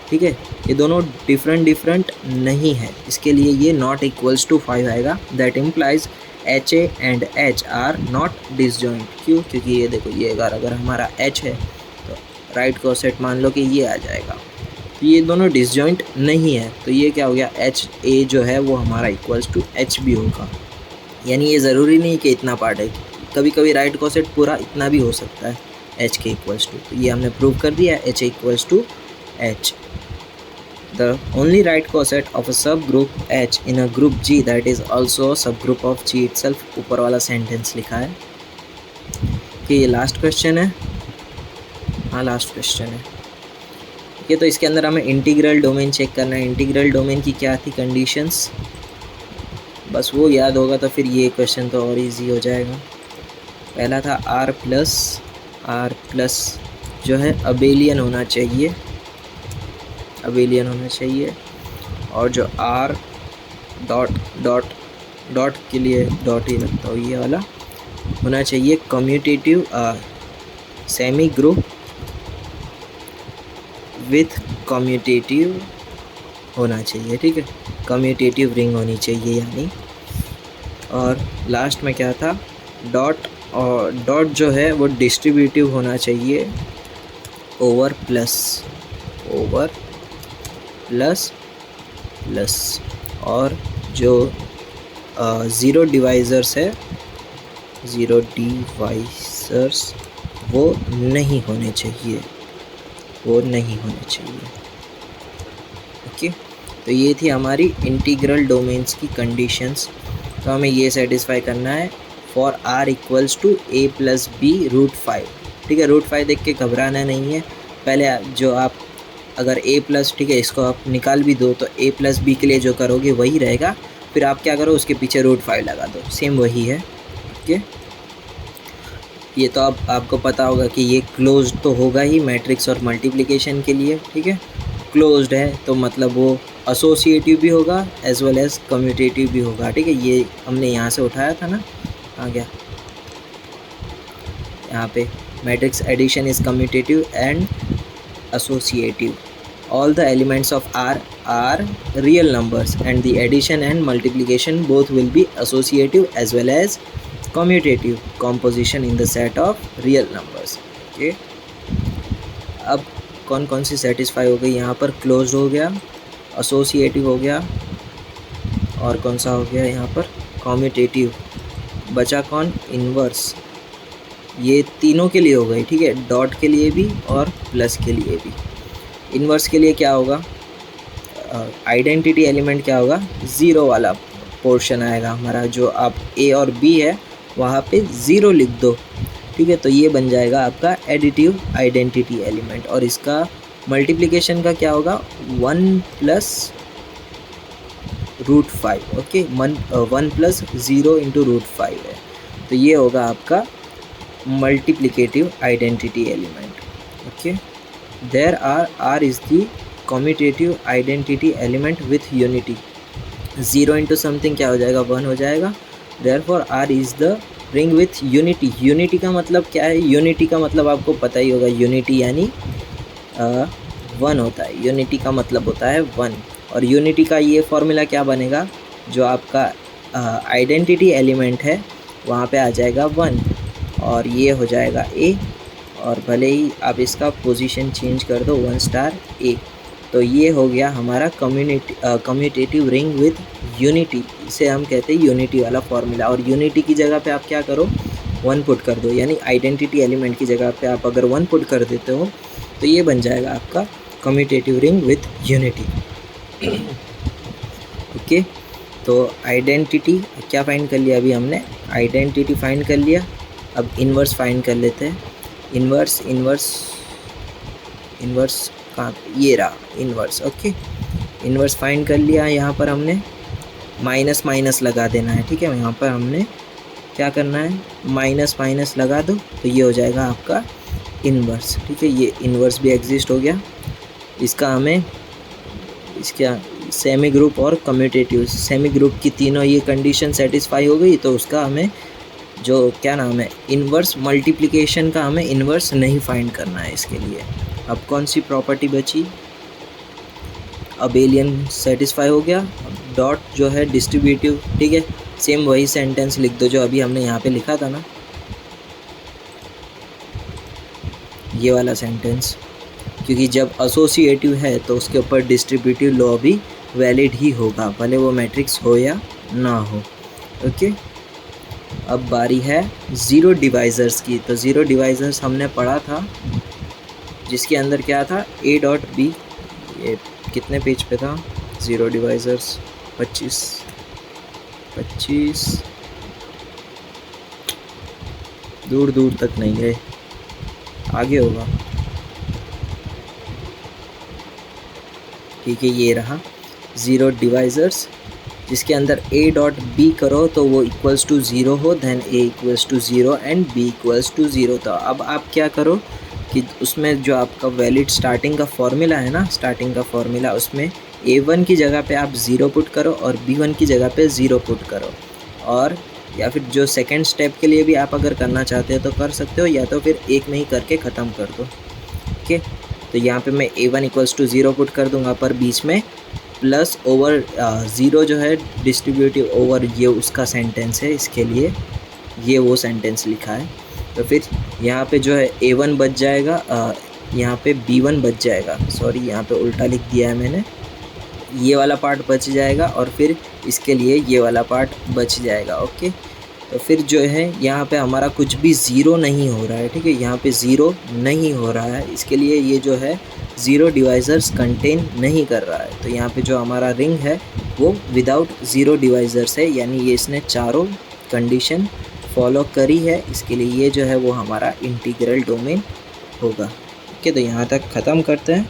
ठीक है, ये दोनों डिफरेंट नहीं है, इसके लिए ये नॉट इक्वल्स टू 5 आएगा। That implies HA and H are not disjoint. क्यों, क्योंकि ये देखो, ये अगर हमारा H है तो राइट कोसेट मान लो कि ये आ जाएगा, तो ये दोनों डिसजॉइंट नहीं है। तो ये क्या हो गया, HA जो है वो हमारा इक्वल्स टू H भी होगा। यानी ये ज़रूरी नहीं कि इतना पार्ट है, कभी कभी राइट कोसेट पूरा इतना भी हो सकता है H के इक्वल्स टू। तो ये हमने प्रूव कर दिया, HA equals to H। The only right coset of a subgroup H in a group G that is also a subgroup of G itself। ऊपर वाला सेंटेंस लिखा है कि ये लास्ट क्वेश्चन है। हाँ, लास्ट क्वेश्चन है ये। तो इसके अंदर हमें इंटीग्रल डोमेन चेक करना है। इंटीग्रल डोमेन की क्या थी कंडीशंस, बस वो याद होगा तो फिर ये क्वेश्चन तो और इजी हो जाएगा। पहला था R प्लस जो है अबेलियन होना चाहिए। अबेलियन होना चाहिए। और जो आर डॉट डॉट डॉट के लिए डॉट ही रखता हूँ, ये वाला होना चाहिए commutative semi group with commutative होना चाहिए, ठीक है, कम्यूटेटिव रिंग होनी चाहिए यानी। और लास्ट में क्या था, डॉट, और डॉट जो है वो डिस्ट्रीब्यूटिव होना चाहिए ओवर प्लस प्लस। और जो ज़ीरो डिवाइज़र्स है, ज़ीरो डिवाइज़र्स वो नहीं होने चाहिए, ओके। तो ये थी हमारी इंटीग्रल डोमेन्स की कंडीशंस। तो हमें ये सेटिस्फाई करना है for r equals to a plus B root 5, ठीक है। रूट 5 देख के घबराना नहीं है, पहले जो आप अगर a प्लस, ठीक है, इसको आप निकाल भी दो तो a प्लस बी के लिए जो करोगे वही रहेगा, फिर आप क्या करो उसके पीछे रूट 5 लगा दो, सेम वही है, ओके। ये तो अब आपको पता होगा कि ये क्लोज्ड तो होगा ही मैट्रिक्स और मल्टीप्लिकेशन के लिए, ठीक है। क्लोज्ड है तो मतलब वो एसोसिएटिव भी होगा एज वेल एज कम्यूटेटिव भी होगा, ठीक है। ये हमने यहाँ से उठाया था ना, आ गया यहाँ पे, matrix addition is commutative and associative. All the elements of R are real numbers and the addition and multiplication both will be associative as well as commutative composition in the set of real numbers, okay। अब कौन कौन सी satisfy हो गई यहाँ पर, closed हो गया, associative हो गया, और कौन सा हो गया यहाँ पर, कम्यूटेटिव। बचा कौन, इन्वर्स। ये तीनों के लिए हो गई, ठीक है, डॉट के लिए भी और प्लस के लिए भी। इन्वर्स के लिए क्या होगा, आइडेंटिटी एलिमेंट क्या होगा, ज़ीरो वाला पोर्शन आएगा हमारा, जो आप ए और बी है वहाँ पे ज़ीरो लिख दो, ठीक है। तो ये बन जाएगा आपका एडिटिव आइडेंटिटी एलिमेंट। और इसका मल्टीप्लिकेशन का क्या होगा, 1 plus root 5, okay, 1 plus 0 into root 5 है, तो ये होगा आपका multiplicative identity element, okay. There R is the commutative identity element with unity। 0 into something क्या हो जाएगा, 1 हो जाएगा। Therefore R is the ring with unity। unity का मतलब क्या है, unity का मतलब आपको पता ही होगा, unity यानी 1 होता है, unity का मतलब होता है 1। और unity का ये फॉर्मूला क्या बनेगा, जो आपका आइडेंटिटी एलिमेंट है वहाँ पे आ जाएगा 1, और ये हो जाएगा A, और भले ही आप इसका पोजीशन चेंज कर दो 1 स्टार A। तो ये हो गया हमारा कम्यूटेटिव रिंग विद यूनिटी, इसे हम कहते हैं यूनिटी वाला फॉर्मूला। और यूनिटी की जगह पे आप क्या करो, 1 पुट कर दो, यानी आइडेंटिटी एलिमेंट की जगह पे आप अगर 1 पुट कर देते हो तो ये बन जाएगा आपका commutative ring with unity, okay. तो आइडेंटिटी क्या फाइंड कर लिया अभी हमने, आइडेंटिटी फाइंड कर लिया। अब इन्वर्स फाइंड कर लेते हैं। इन्वर्स कहाँ, ये रहा इन्वर्स, ओके। इन्वर्स फाइंड कर लिया, यहाँ पर हमने माइनस माइनस लगा देना है, ठीक है। यहाँ पर हमने क्या करना है, माइनस माइनस लगा दो तो ये हो जाएगा आपका इन्वर्स, ठीक है। ये इन्वर्स भी एग्जिस्ट हो गया। इसका हमें इसका सेमी ग्रुप और कम्यूटेटिव, सेमी ग्रुप की तीनों ये कंडीशन सेटिस्फाई हो गई, तो उसका हमें जो क्या नाम है, इन्वर्स मल्टीप्लिकेशन का हमें इन्वर्स नहीं फाइंड करना है इसके लिए। अब कौन सी प्रॉपर्टी बची, अबेलियन सेटिस्फाई हो गया। डॉट जो है डिस्ट्रीब्यूटिव, ठीक है, सेम वही सेंटेंस लिख दो जो अभी हमने यहाँ पे लिखा था ना, ये वाला सेंटेंस, क्योंकि जब एसोसिएटिव है तो उसके ऊपर डिस्ट्रीब्यूटिव लॉ भी वैलिड ही होगा, भले वो मैट्रिक्स हो या ना हो, ओके। अब बारी है ज़ीरो डिवाइज़र्स की। तो ज़ीरो डिवाइज़र्स हमने पढ़ा था, जिसके अंदर क्या था, ए डॉट बी, ये कितने पेज पे था, ज़ीरो डिवाइज़र्स 25 दूर दूर तक नहीं गए, आगे होगा, ठीक है। ये रहा ज़ीरो डिवाइज़र्स, जिसके अंदर a डॉट बी करो तो वो इक्वल्स टू 0 हो, then a equals to 0 and b equals to 0। तो अब आप क्या करो, कि उसमें जो आपका वैलिड स्टार्टिंग का फॉर्मूला है ना, स्टार्टिंग का फॉर्मूला, उसमें A1 की जगह पे आप 0 पुट करो और B1 की जगह पे 0 पुट करो। और या फिर जो सेकंड स्टेप के लिए भी आप अगर करना चाहते हो तो कर सकते हो, या तो फिर एक में ही करके ख़त्म कर दो। ओके, तो यहाँ पे मैं A1 इक्वल्स टू 0 पुट कर दूंगा, पर बीच में प्लस ओवर 0 जो है डिस्ट्रीब्यूटिव ओवर, ये उसका सेंटेंस है, इसके लिए ये वो सेंटेंस लिखा है। तो फिर यहाँ पे जो है A1 बच जाएगा, यहाँ पे B1 बच जाएगा, सॉरी यहाँ पे उल्टा लिख दिया है मैंने, ये वाला पार्ट बच जाएगा और फिर इसके लिए ये वाला पार्ट बच जाएगा। ओके, तो फिर जो है यहाँ पे हमारा कुछ भी ज़ीरो नहीं हो रहा है, ठीक है, यहाँ पे ज़ीरो नहीं हो रहा है, इसके लिए ये जो है ज़ीरो डिवाइज़र्स कंटेन नहीं कर रहा है। तो यहाँ पे जो हमारा रिंग है वो विदाउट ज़ीरो डिवाइज़र्स है, यानी ये इसने चारों कंडीशन फॉलो करी है, इसके लिए ये जो है वो हमारा इंटीग्रल डोमेन होगा। ओके, तो यहाँ तक ख़त्म करते हैं।